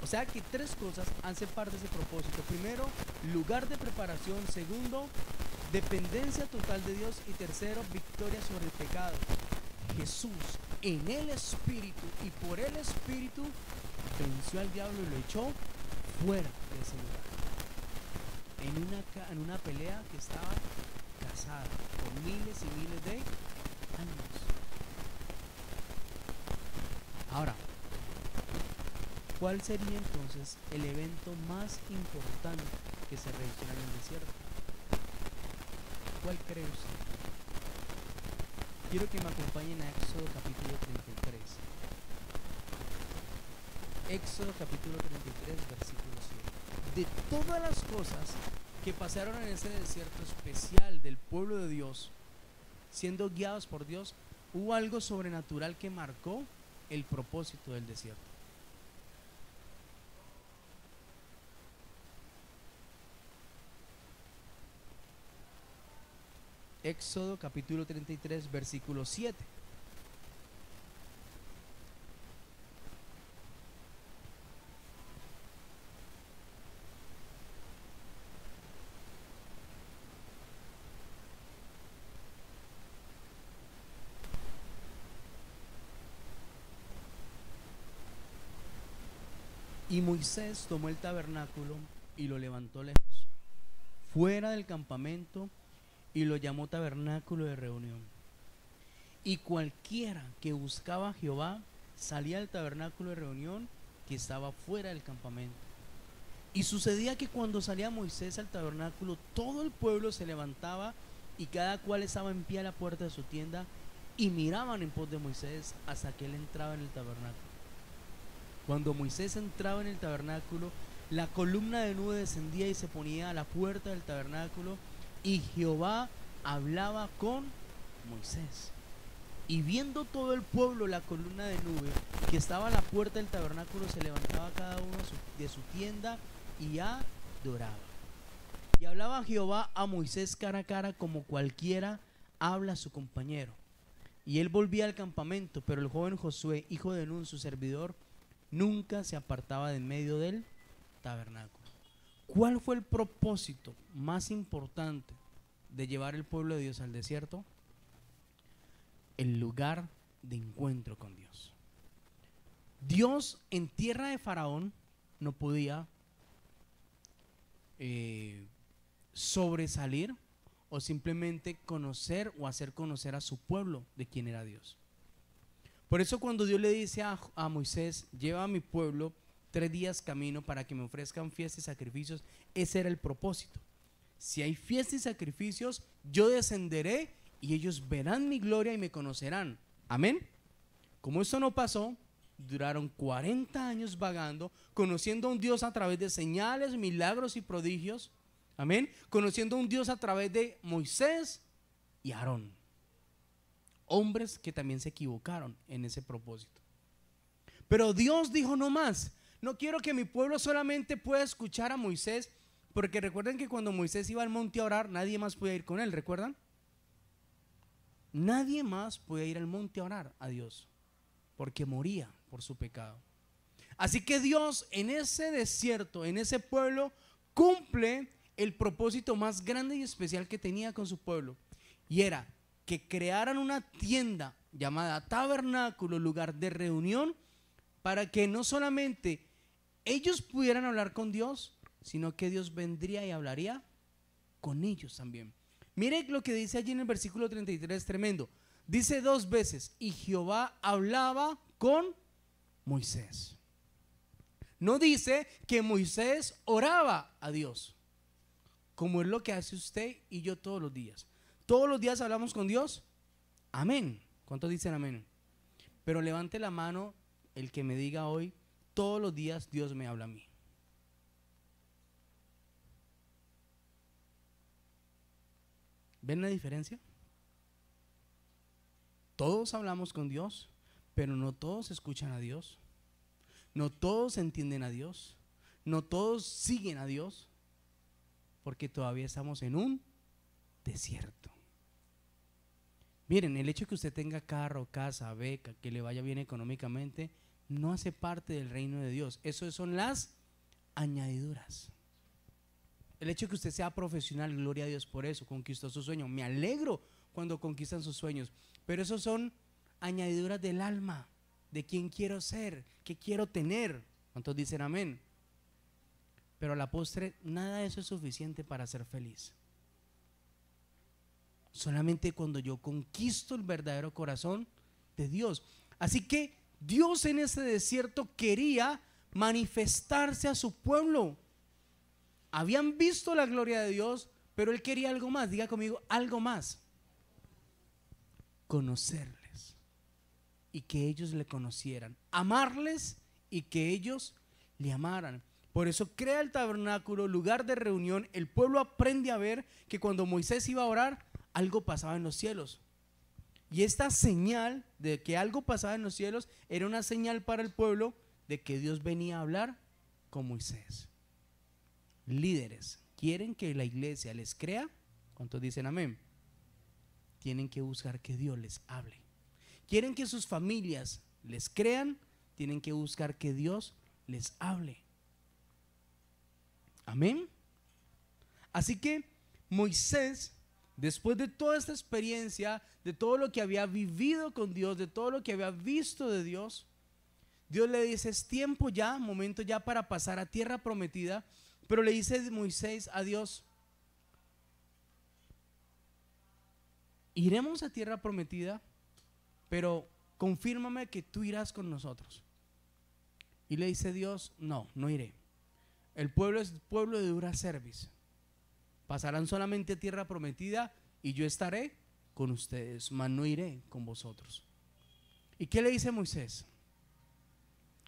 O sea que tres cosas hacen parte de ese propósito. Primero, lugar de preparación. Segundo, dependencia total de Dios. Y tercero, victoria sobre el pecado. Jesús, en el Espíritu y por el Espíritu, venció al diablo y lo echó fuera de ese lugar. En una pelea que estaba casada por miles y miles de años. Ahora, ¿cuál sería entonces el evento más importante que se realizó en el desierto? ¿Cuál cree usted? Quiero que me acompañen a Éxodo capítulo 33. Éxodo capítulo 33, versículo 7. De todas las cosas que pasaron en ese desierto especial del pueblo de Dios, siendo guiados por Dios, hubo algo sobrenatural que marcó el propósito del desierto. Éxodo capítulo 33, versículo 7. Y Moisés tomó el tabernáculo y lo levantó lejos, fuera del campamento, y lo llamó tabernáculo de reunión. Y cualquiera que buscaba a Jehová salía del tabernáculo de reunión que estaba fuera del campamento. Y sucedía que cuando salía Moisés al tabernáculo, todo el pueblo se levantaba y cada cual estaba en pie a la puerta de su tienda y miraban en pos de Moisés hasta que él entraba en el tabernáculo. Cuando Moisés entraba en el tabernáculo, la columna de nube descendía y se ponía a la puerta del tabernáculo, y Jehová hablaba con Moisés. Y viendo todo el pueblo la columna de nube que estaba a la puerta del tabernáculo, se levantaba cada uno de su tienda y adoraba. Y hablaba Jehová a Moisés cara a cara, como cualquiera habla a su compañero. Y él volvía al campamento, pero el joven Josué, hijo de Nun, su servidor, nunca se apartaba de en medio del tabernáculo. ¿Cuál fue el propósito más importante de llevar el pueblo de Dios al desierto? El lugar de encuentro con Dios. Dios en tierra de Faraón no podía sobresalir o simplemente conocer o hacer conocer a su pueblo de quién era Dios. Por eso cuando Dios le dice a Moisés, lleva a mi pueblo 3 días camino para que me ofrezcan fiestas y sacrificios, ese era el propósito. Si hay fiestas y sacrificios, yo descenderé y ellos verán mi gloria y me conocerán. Amén. Como esto no pasó, duraron 40 años vagando, conociendo a un Dios a través de señales, milagros y prodigios. Amén. Conociendo a un Dios a través de Moisés y Aarón. Hombres que también se equivocaron en ese propósito. Pero Dios dijo: no más. No quiero que mi pueblo solamente pueda escuchar a Moisés, porque recuerden que cuando Moisés iba al monte a orar, nadie más podía ir con él, ¿recuerdan? Nadie más podía ir al monte a orar a Dios, porque moría por su pecado. Así que Dios en ese desierto, en ese pueblo, cumple el propósito más grande y especial que tenía con su pueblo, y era que crearan una tienda llamada tabernáculo, lugar de reunión, para que no solamente ellos pudieran hablar con Dios, sino que Dios vendría y hablaría con ellos también. Mire lo que dice allí en el versículo 33, tremendo. Dice 2 veces: y Jehová hablaba con Moisés. No dice que Moisés oraba a Dios, como es lo que hace usted y yo todos los días. Todos los días hablamos con Dios. Amén. ¿Cuántos dicen amén? Pero levante la mano el que me diga hoy: todos los días Dios me habla a mí. ¿Ven la diferencia? Todos hablamos con Dios, pero no todos escuchan a Dios. No todos entienden a Dios. No todos siguen a Dios, porque todavía estamos en un desierto. Miren, el hecho de que usted tenga carro, casa, beca, que le vaya bien económicamente, no hace parte del reino de Dios. Eso son las añadiduras. El hecho de que usted sea profesional, gloria a Dios por eso, conquistó su sueño. Me alegro cuando conquistan sus sueños, pero esos son añadiduras del alma, de quién quiero ser, qué quiero tener. ¿Cuántos dicen amén? Pero a la postre, nada de eso es suficiente para ser feliz. Solamente cuando yo conquisto el verdadero corazón de Dios. Así que Dios en ese desierto quería manifestarse a su pueblo. Habían visto la gloria de Dios, pero Él quería algo más. Diga conmigo, algo más. Conocerles y que ellos le conocieran. Amarles y que ellos le amaran. Por eso crea el tabernáculo, lugar de reunión. El pueblo aprende a ver que cuando Moisés iba a orar, algo pasaba en los cielos. Y esta señal de que algo pasaba en los cielos era una señal para el pueblo de que Dios venía a hablar con Moisés. Líderes, ¿quieren que la iglesia les crea? ¿Cuántos dicen amén? Tienen que buscar que Dios les hable. ¿Quieren que sus familias les crean? Tienen que buscar que Dios les hable. Amén. Así que Moisés, después de toda esta experiencia, de todo lo que había vivido con Dios, de todo lo que había visto de Dios, Dios le dice: es tiempo ya, momento ya para pasar a tierra prometida. Pero le dice Moisés a Dios: iremos a tierra prometida, pero confírmame que tú irás con nosotros. Y le dice Dios: no, no iré. El pueblo es pueblo de dura cerviz. Pasarán solamente a tierra prometida y yo estaré con ustedes, mas no iré con vosotros. ¿Y qué le dice Moisés?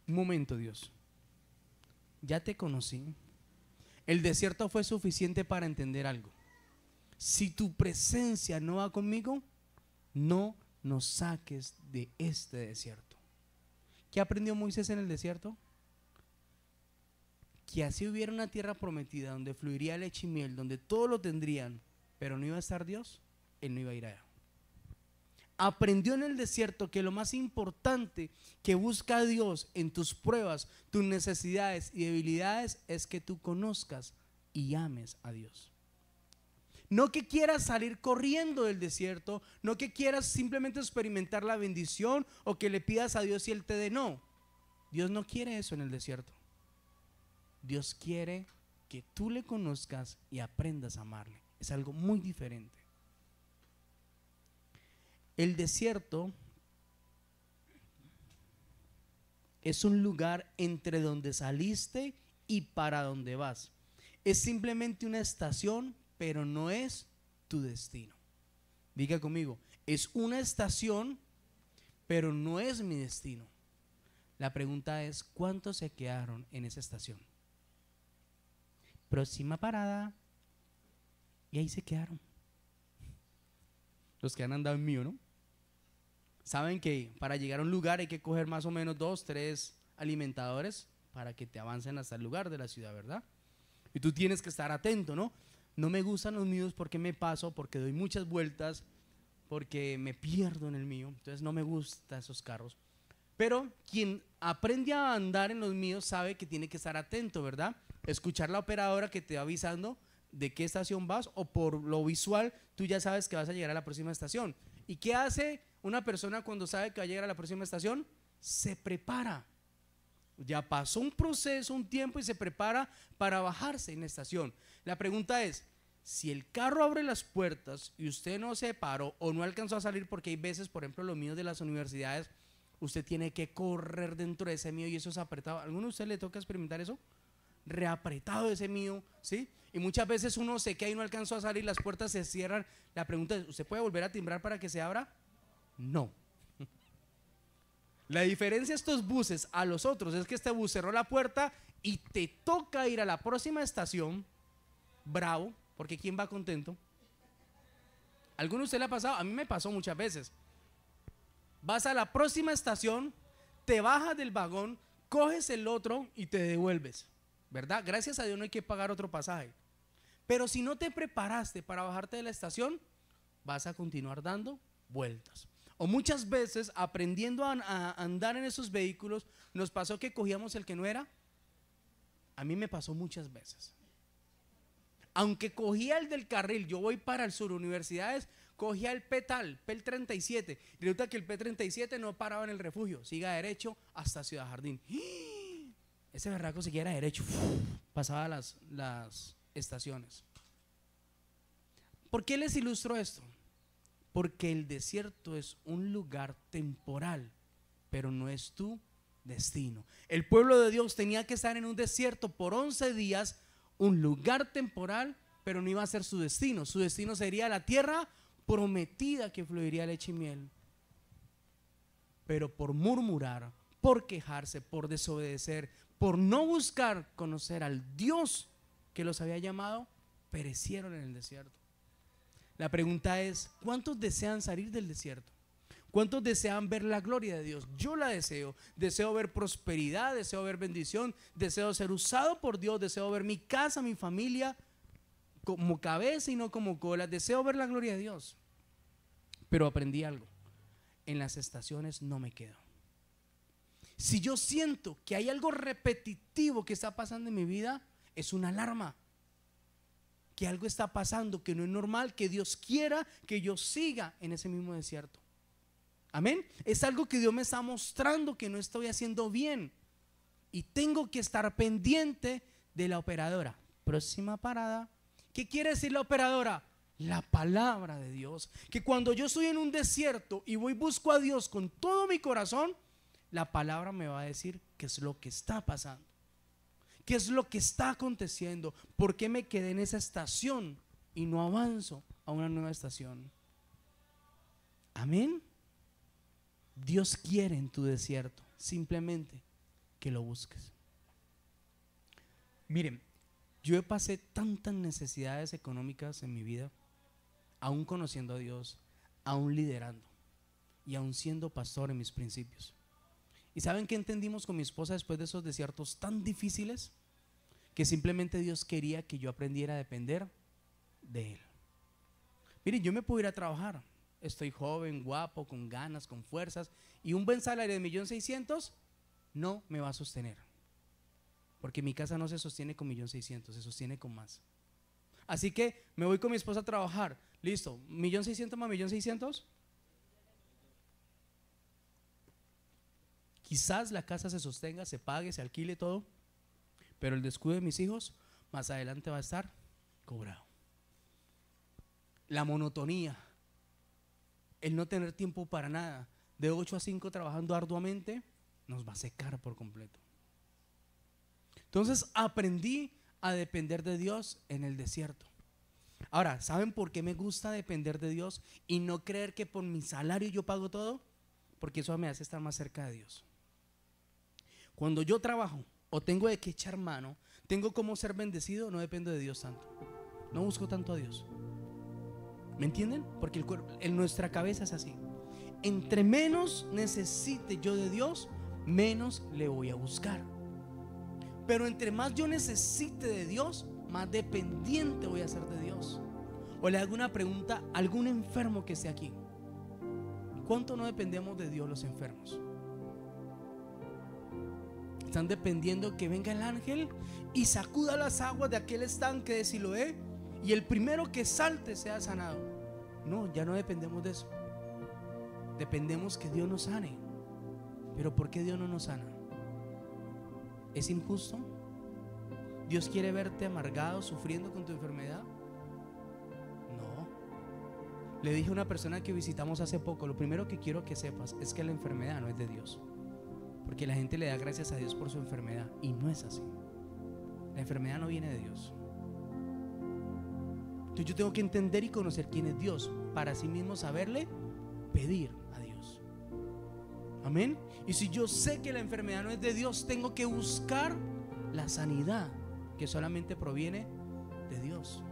Un momento, Dios, ya te conocí. El desierto fue suficiente para entender algo. si tu presencia no va conmigo, no nos saques de este desierto. ¿Qué aprendió Moisés en el desierto? Que así hubiera una tierra prometida donde fluiría leche y miel, donde todo lo tendrían, pero no iba a estar Dios, él no iba a ir allá. Aprendió en el desierto que lo más importante que busca Dios en tus pruebas, tus necesidades y debilidades es que tú conozcas y ames a Dios. No que quieras salir corriendo del desierto, no que quieras simplemente experimentar la bendición o que le pidas a Dios y Él te dé. No, Dios no quiere eso en el desierto. Dios quiere que tú le conozcas y aprendas a amarle. Es algo muy diferente. El desierto es un lugar entre donde saliste y para donde vas. Es simplemente una estación, pero no es tu destino. Diga conmigo, es una estación, pero no es mi destino. La pregunta es, ¿cuántos se quedaron en esa estación? Próxima parada. Y ahí se quedaron. Los que han andado en mío, ¿no? Saben que para llegar a un lugar hay que coger más o menos 2, 3 alimentadores para que te avancen hasta el lugar de la ciudad, ¿verdad? Y tú tienes que estar atento, ¿no? No me gustan los míos porque me paso, porque doy muchas vueltas, porque me pierdo en el mío. Entonces no me gustan esos carros. Pero quien aprende a andar en los míos sabe que tiene que estar atento, ¿verdad? Escuchar la operadora que te va avisando de qué estación vas, o por lo visual tú ya sabes que vas a llegar a la próxima estación. ¿Y qué hace una persona cuando sabe que va a llegar a la próxima estación? Se prepara. Ya pasó un proceso, un tiempo, y se prepara para bajarse en la estación. La pregunta es, si el carro abre las puertas y usted no se paró o no alcanzó a salir, porque hay veces, por ejemplo, los míos de las universidades, usted tiene que correr dentro de ese mío y eso es apretado. ¿A alguno de ustedes le toca experimentar eso? Reapretado ese mío, ¿sí? Y muchas veces uno se queda y no alcanzó a salir, las puertas se cierran. La pregunta es, ¿usted puede volver a timbrar para que se abra? No. La diferencia de estos buses a los otros es que este bus cerró la puerta y te toca ir a la próxima estación, bravo, porque ¿quién va contento? ¿Alguno de ustedes le ha pasado? A mí me pasó muchas veces. Vas a la próxima estación, te bajas del vagón, coges el otro y te devuelves, ¿verdad? Gracias a Dios no hay que pagar otro pasaje. Pero si no te preparaste para bajarte de la estación, vas a continuar dando vueltas. O muchas veces, aprendiendo a andar en esos vehículos, nos pasó que cogíamos el que no era. A mí me pasó muchas veces. Aunque cogía el del carril, yo voy para el sur, universidades, cogía el PEL 37. Y resulta que el P37 no paraba en el refugio, siga derecho hasta Ciudad Jardín. Ese berraco seguía derecho, pasaba las estaciones. ¿Por qué les ilustro esto? Porque el desierto es un lugar temporal, pero no es tu destino. El pueblo de Dios tenía que estar en un desierto por 11 días, un lugar temporal, pero no iba a ser su destino. Su destino sería la tierra prometida que fluiría leche y miel. Pero por murmurar, por quejarse, por desobedecer, por no buscar conocer al Dios que los había llamado, perecieron en el desierto. La pregunta es, ¿cuántos desean salir del desierto? ¿Cuántos desean ver la gloria de Dios? Yo la deseo. Deseo ver prosperidad, deseo ver bendición, deseo ser usado por Dios, deseo ver mi casa, mi familia como cabeza y no como cola. Deseo ver la gloria de Dios. Pero aprendí algo. En las estaciones no me quedo. Si yo siento que hay algo repetitivo que está pasando en mi vida, es una alarma. Que algo está pasando, que no es normal, que Dios quiera que yo siga en ese mismo desierto. Amén. Es algo que Dios me está mostrando que no estoy haciendo bien. Y tengo que estar pendiente de la operadora. Próxima parada. ¿Qué quiere decir la operadora? La palabra de Dios. Que cuando yo estoy en un desierto y voy busco a Dios con todo mi corazón, la palabra me va a decir qué es lo que está pasando. ¿Qué es lo que está aconteciendo? ¿Por qué me quedé en esa estación y no avanzo a una nueva estación? Amén. Dios quiere en tu desierto simplemente que lo busques. Miren, yo pasé tantas necesidades económicas en mi vida, aún conociendo a Dios, aún liderando y aún siendo pastor en mis principios. ¿Y saben qué entendimos con mi esposa después de esos desiertos tan difíciles? Que simplemente Dios quería que yo aprendiera a depender de Él. Miren, yo me puedo ir a trabajar, estoy joven, guapo, con ganas, con fuerzas, y un buen salario de 1.600.000 no me va a sostener, porque mi casa no se sostiene con 1.600.000, se sostiene con más. Así que me voy con mi esposa a trabajar, listo, 1.600.000 más 1.600.000. Quizás la casa se sostenga, se pague, se alquile todo, pero el descuido de mis hijos más adelante va a estar cobrado. La monotonía, el no tener tiempo para nada, de 8 a 5 trabajando arduamente, nos va a secar por completo. Entonces aprendí a depender de Dios en el desierto. Ahora, ¿saben por qué me gusta depender de Dios y no creer que por mi salario yo pago todo? Porque eso me hace estar más cerca de Dios. Cuando yo trabajo o tengo de qué echar mano, tengo cómo ser bendecido, no dependo de Dios tanto. No busco tanto a Dios. ¿Me entienden? Porque el cuerpo, en nuestra cabeza es así. Entre menos necesite yo de Dios, menos le voy a buscar. Pero entre más yo necesite de Dios, más dependiente voy a ser de Dios. O le hago una pregunta a algún enfermo que esté aquí: ¿cuánto no dependemos de Dios los enfermos? Están dependiendo que venga el ángel y sacuda las aguas de aquel estanque de Siloé y el primero que salte sea sanado. No, ya no dependemos de eso. Dependemos que Dios nos sane. Pero ¿por qué Dios no nos sana? ¿Es injusto? ¿Dios quiere verte amargado, sufriendo con tu enfermedad? No. Le dije a una persona que visitamos hace poco: lo primero que quiero que sepas es que la enfermedad no es de Dios, porque la gente le da gracias a Dios por su enfermedad, y no es así. La enfermedad no viene de Dios. Entonces yo tengo que entender y conocer quién es Dios, para así mismo saberle pedir a Dios. Amén. Y si yo sé que la enfermedad no es de Dios, tengo que buscar la sanidad que solamente proviene de Dios.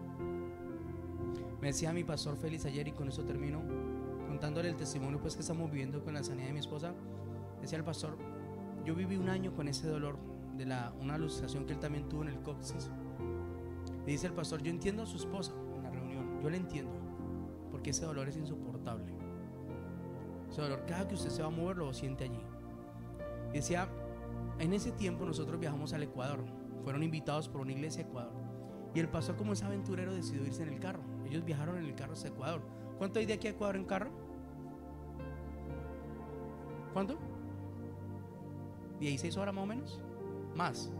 Me decía mi pastor Félix ayer, y con eso termino, contándole el testimonio pues que estamos viviendo con la sanidad de mi esposa. Decía el pastor: yo viví un año con ese dolor de una alucinación que él también tuvo en el coxis. Y dice el pastor: yo entiendo a su esposa en la reunión, yo le entiendo, porque ese dolor es insoportable. Ese dolor, cada que usted se va a mover, lo siente allí. Y decía, en ese tiempo nosotros viajamos al Ecuador, fueron invitados por una iglesia a Ecuador, y el pastor, como es aventurero, decidió irse en el carro. Ellos viajaron en el carro hasta Ecuador. ¿Cuánto hay de aquí a Ecuador en carro? ¿Cuánto? 16 horas más o menos. Más.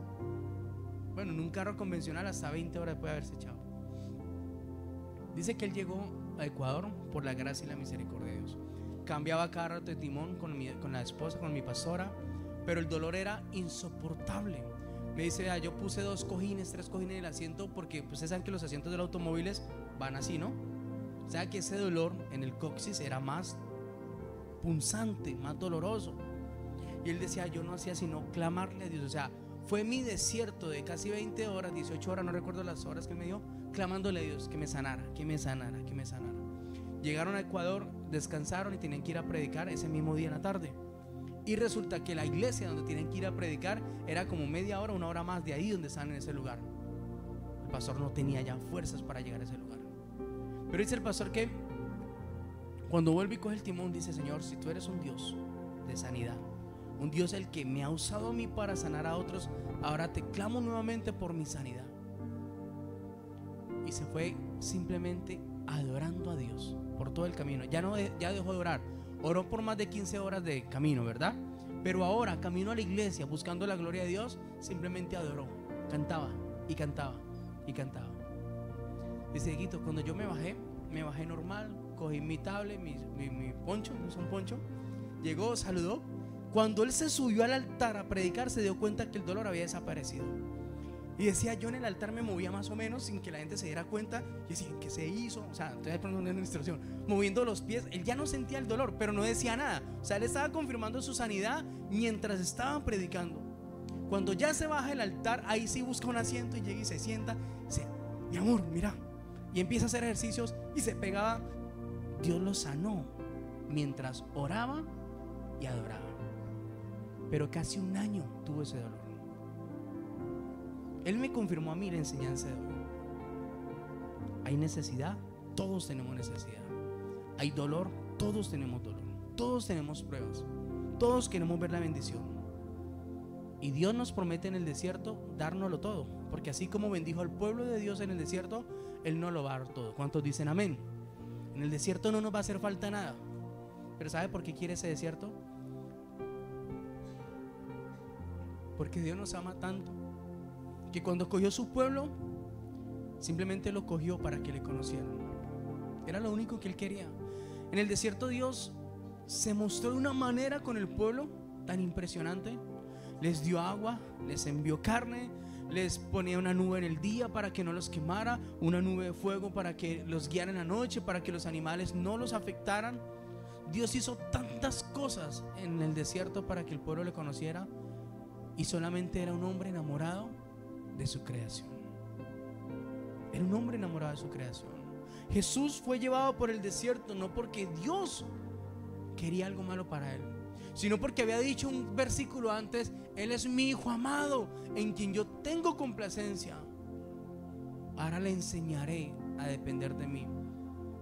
Bueno, en un carro convencional hasta 20 horas puede haberse echado. Dice que él llegó a Ecuador por la gracia y la misericordia de Dios. Cambiaba cada rato de timón con la esposa, con mi pastora, pero el dolor era insoportable. Me dice: yo puse 2 cojines, 3 cojines en el asiento, porque pues ustedes saben que los asientos de los automóviles van así, ¿no? O sea que ese dolor en el coxis era más punzante, más doloroso. Y él decía: yo no hacía sino clamarle a Dios. O sea, fue mi desierto de casi 20 horas, 18 horas, no recuerdo las horas que me dio, clamándole a Dios que me sanara, que me sanara, que me sanara. Llegaron a Ecuador, descansaron y tenían que ir a predicar ese mismo día en la tarde. Y resulta que la iglesia donde tienen que ir a predicar era como media hora, 1 hora más de ahí donde están, en ese lugar. El pastor no tenía ya fuerzas para llegar a ese lugar. Pero dice el pastor que cuando vuelve y coge el timón, dice: Señor, si tú eres un Dios de sanidad, un Dios el que me ha usado a mí para sanar a otros, ahora te clamo nuevamente por mi sanidad. Y se fue simplemente adorando a Dios por todo el camino. Ya dejó de orar. Oró por más de 15 horas de camino, ¿verdad? Pero ahora, camino a la iglesia, buscando la gloria de Dios, simplemente adoró. Cantaba y cantaba y cantaba. Dice: Dieguito, cuando yo me bajé normal, cogí mi tablet, mi poncho, no son poncho. Llegó, saludó. Cuando él se subió al altar a predicar, se dio cuenta que el dolor había desaparecido. Y decía: yo en el altar me movía más o menos sin que la gente se diera cuenta. Y decía: ¿qué se hizo? O sea, estoy poniendo una ilustración, moviendo los pies. Él ya no sentía el dolor, pero no decía nada. O sea, él estaba confirmando su sanidad mientras estaban predicando. Cuando ya se baja el altar, ahí sí busca un asiento y llega y se sienta. Dice: mi amor, mira, y empieza a hacer ejercicios y se pegaba. Dios lo sanó mientras oraba y adoraba. Pero casi un año tuvo ese dolor. Él me confirmó a mí la enseñanza de hoy. Hay necesidad, todos tenemos necesidad. Hay dolor, todos tenemos dolor. Todos tenemos pruebas. Todos queremos ver la bendición. Y Dios nos promete en el desierto dárnoslo todo, porque así como bendijo al pueblo de Dios en el desierto, Él nos lo va a dar todo. ¿Cuántos dicen amén? En el desierto no nos va a hacer falta nada. Pero ¿sabe por qué quiere ese desierto? Porque Dios nos ama tanto que cuando cogió su pueblo, simplemente lo cogió para que le conocieran. Era lo único que Él quería. En el desierto Dios se mostró de una manera con el pueblo tan impresionante. Les dio agua, les envió carne, les ponía una nube en el día para que no los quemara, una nube de fuego para que los guiara en la noche, para que los animales no los afectaran. Dios hizo tantas cosas en el desierto para que el pueblo le conociera, y solamente era un hombre enamorado de su creación. Era un hombre enamorado de su creación. Jesús fue llevado por el desierto no porque Dios quería algo malo para él, sino porque había dicho un versículo antes: Él es mi Hijo amado, en quien yo tengo complacencia. Ahora le enseñaré a depender de mí.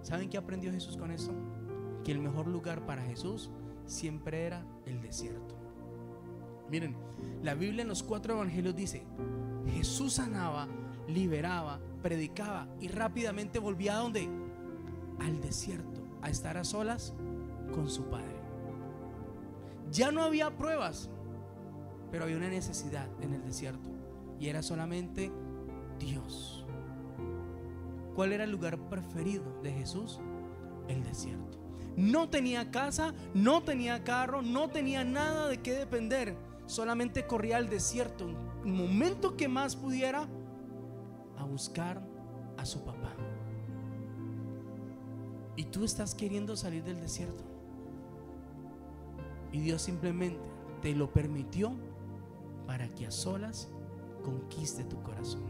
¿Saben qué aprendió Jesús con eso? Que el mejor lugar para Jesús siempre era el desierto. Miren, la Biblia en los 4 evangelios dice: Jesús sanaba, liberaba, predicaba y rápidamente volvía ¿a dónde? Al desierto, a estar a solas con su Padre. Ya no había pruebas, pero había una necesidad en el desierto, y era solamente Dios. ¿Cuál era el lugar preferido de Jesús? El desierto. No tenía casa, no tenía carro, no tenía nada de qué depender. Solamente corría al desierto, el momento que más pudiera, a buscar a su papá. Y tú estás queriendo salir del desierto, y Dios simplemente te lo permitió para que a solas conquiste tu corazón,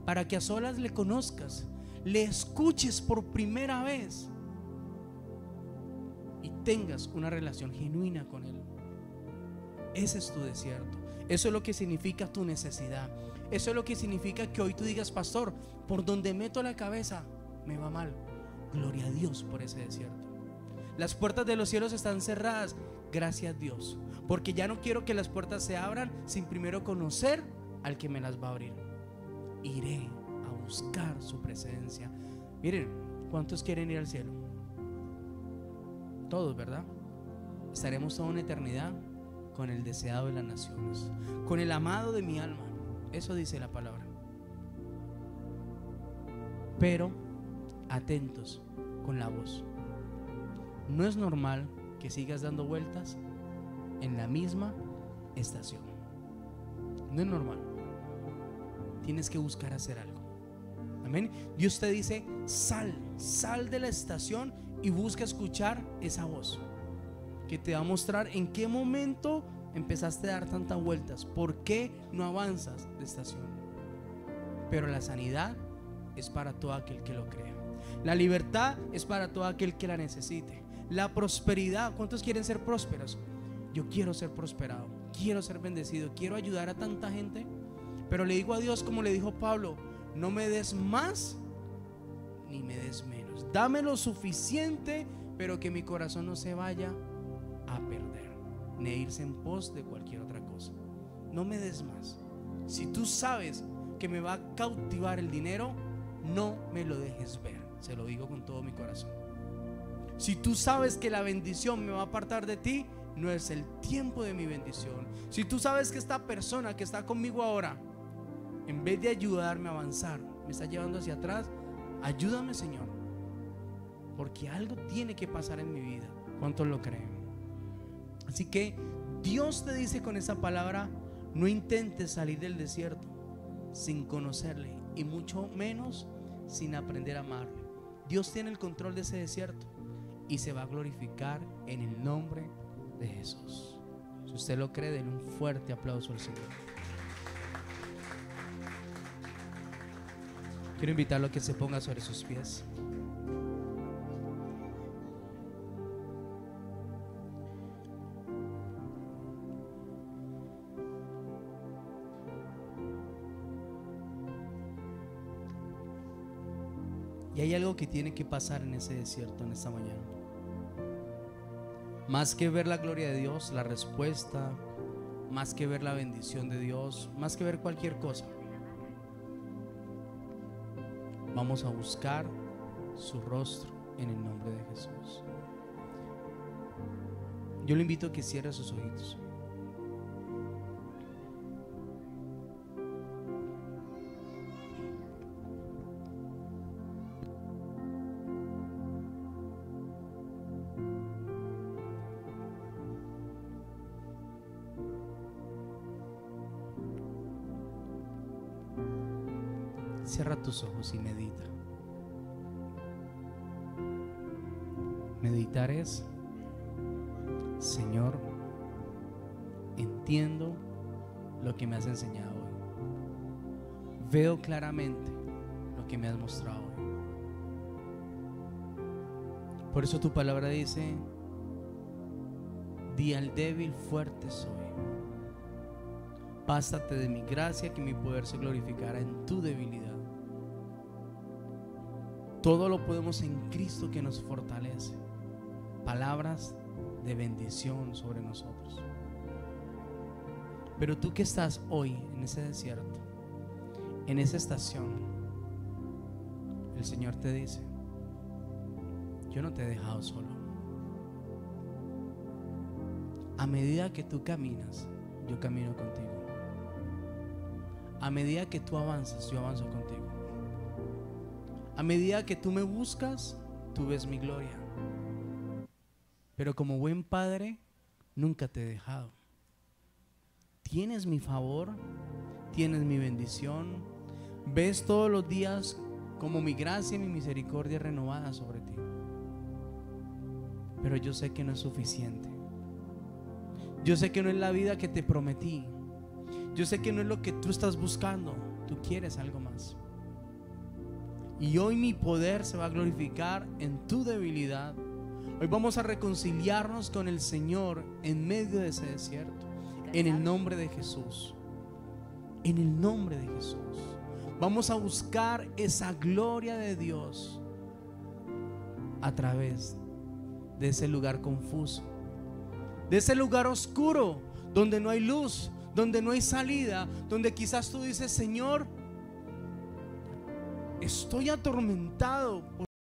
para que a solas le conozcas, le escuches por primera vez y tengas una relación genuina con Él. Ese es tu desierto. Eso es lo que significa tu necesidad. Eso es lo que significa que hoy tú digas: pastor, por donde meto la cabeza me va mal. Gloria a Dios por ese desierto. Las puertas de los cielos están cerradas. Gracias a Dios, porque ya no quiero que las puertas se abran sin primero conocer al que me las va a abrir. Iré a buscar su presencia. Miren, ¿cuántos quieren ir al cielo? Todos, ¿verdad? Estaremos toda una eternidad con el deseado de las naciones, con el amado de mi alma. Eso dice la palabra. Pero atentos con la voz. No es normal que sigas dando vueltas en la misma estación. No es normal. Tienes que buscar hacer algo. Amén. Dios te dice: sal de la estación y busca escuchar esa voz que te va a mostrar en qué momento empezaste a dar tantas vueltas, por qué no avanzas de estación. Pero la sanidad es para todo aquel que lo crea. La libertad es para todo aquel que la necesite. La prosperidad, ¿cuántos quieren ser prósperos? Yo quiero ser prosperado, quiero ser bendecido, quiero ayudar a tanta gente. Pero le digo a Dios, como le dijo Pablo: no me des más ni me des menos. Dame lo suficiente, pero que mi corazón no se vaya a perder, ni a irse en pos de cualquier otra cosa. No me des más. Si tú sabes que me va a cautivar el dinero, no me lo dejes ver. Se lo digo con todo mi corazón. Si tú sabes que la bendición me va a apartar de ti, no es el tiempo de mi bendición. Si tú sabes que esta persona que está conmigo ahora, en vez de ayudarme a avanzar, me está llevando hacia atrás, ayúdame, Señor, porque algo tiene que pasar en mi vida. ¿Cuántos lo creen? Así que Dios te dice con esa palabra: no intentes salir del desierto sin conocerle, y mucho menos sin aprender a amarle. Dios tiene el control de ese desierto y se va a glorificar en el nombre de Jesús. Si usted lo cree, denle un fuerte aplauso al Señor. Quiero invitarlo a que se ponga sobre sus pies. Y hay algo que tiene que pasar en ese desierto en esta mañana. Más que ver la gloria de Dios, la respuesta, más que ver la bendición de Dios, más que ver cualquier cosa, vamos a buscar su rostro en el nombre de Jesús. Yo le invito a que cierre sus ojitos. Cierra tus ojos y medita. Meditar es: Señor, entiendo lo que me has enseñado hoy. Veo claramente lo que me has mostrado hoy. Por eso tu palabra dice: di al débil, fuerte soy. Bástate de mi gracia, que mi poder se glorificará en tu debilidad. Todo lo podemos en Cristo que nos fortalece. Palabras de bendición sobre nosotros. Pero tú que estás hoy en ese desierto, en esa estación, el Señor te dice: yo no te he dejado solo. A medida que tú caminas, yo camino contigo. A medida que tú avanzas, yo avanzo contigo. A medida que tú me buscas, tú ves mi gloria. Pero como buen padre, nunca te he dejado. Tienes mi favor, tienes mi bendición. Ves todos los días como mi gracia y mi misericordia renovada sobre ti. Pero yo sé que no es suficiente. Yo sé que no es la vida que te prometí. Yo sé que no es lo que tú estás buscando. Tú quieres algo más. Y hoy mi poder se va a glorificar en tu debilidad. Hoy vamos a reconciliarnos con el Señor en medio de ese desierto. En el nombre de Jesús. En el nombre de Jesús. Vamos a buscar esa gloria de Dios a través de ese lugar confuso, de ese lugar oscuro donde no hay luz, donde no hay salida, donde quizás tú dices: Señor, estoy atormentado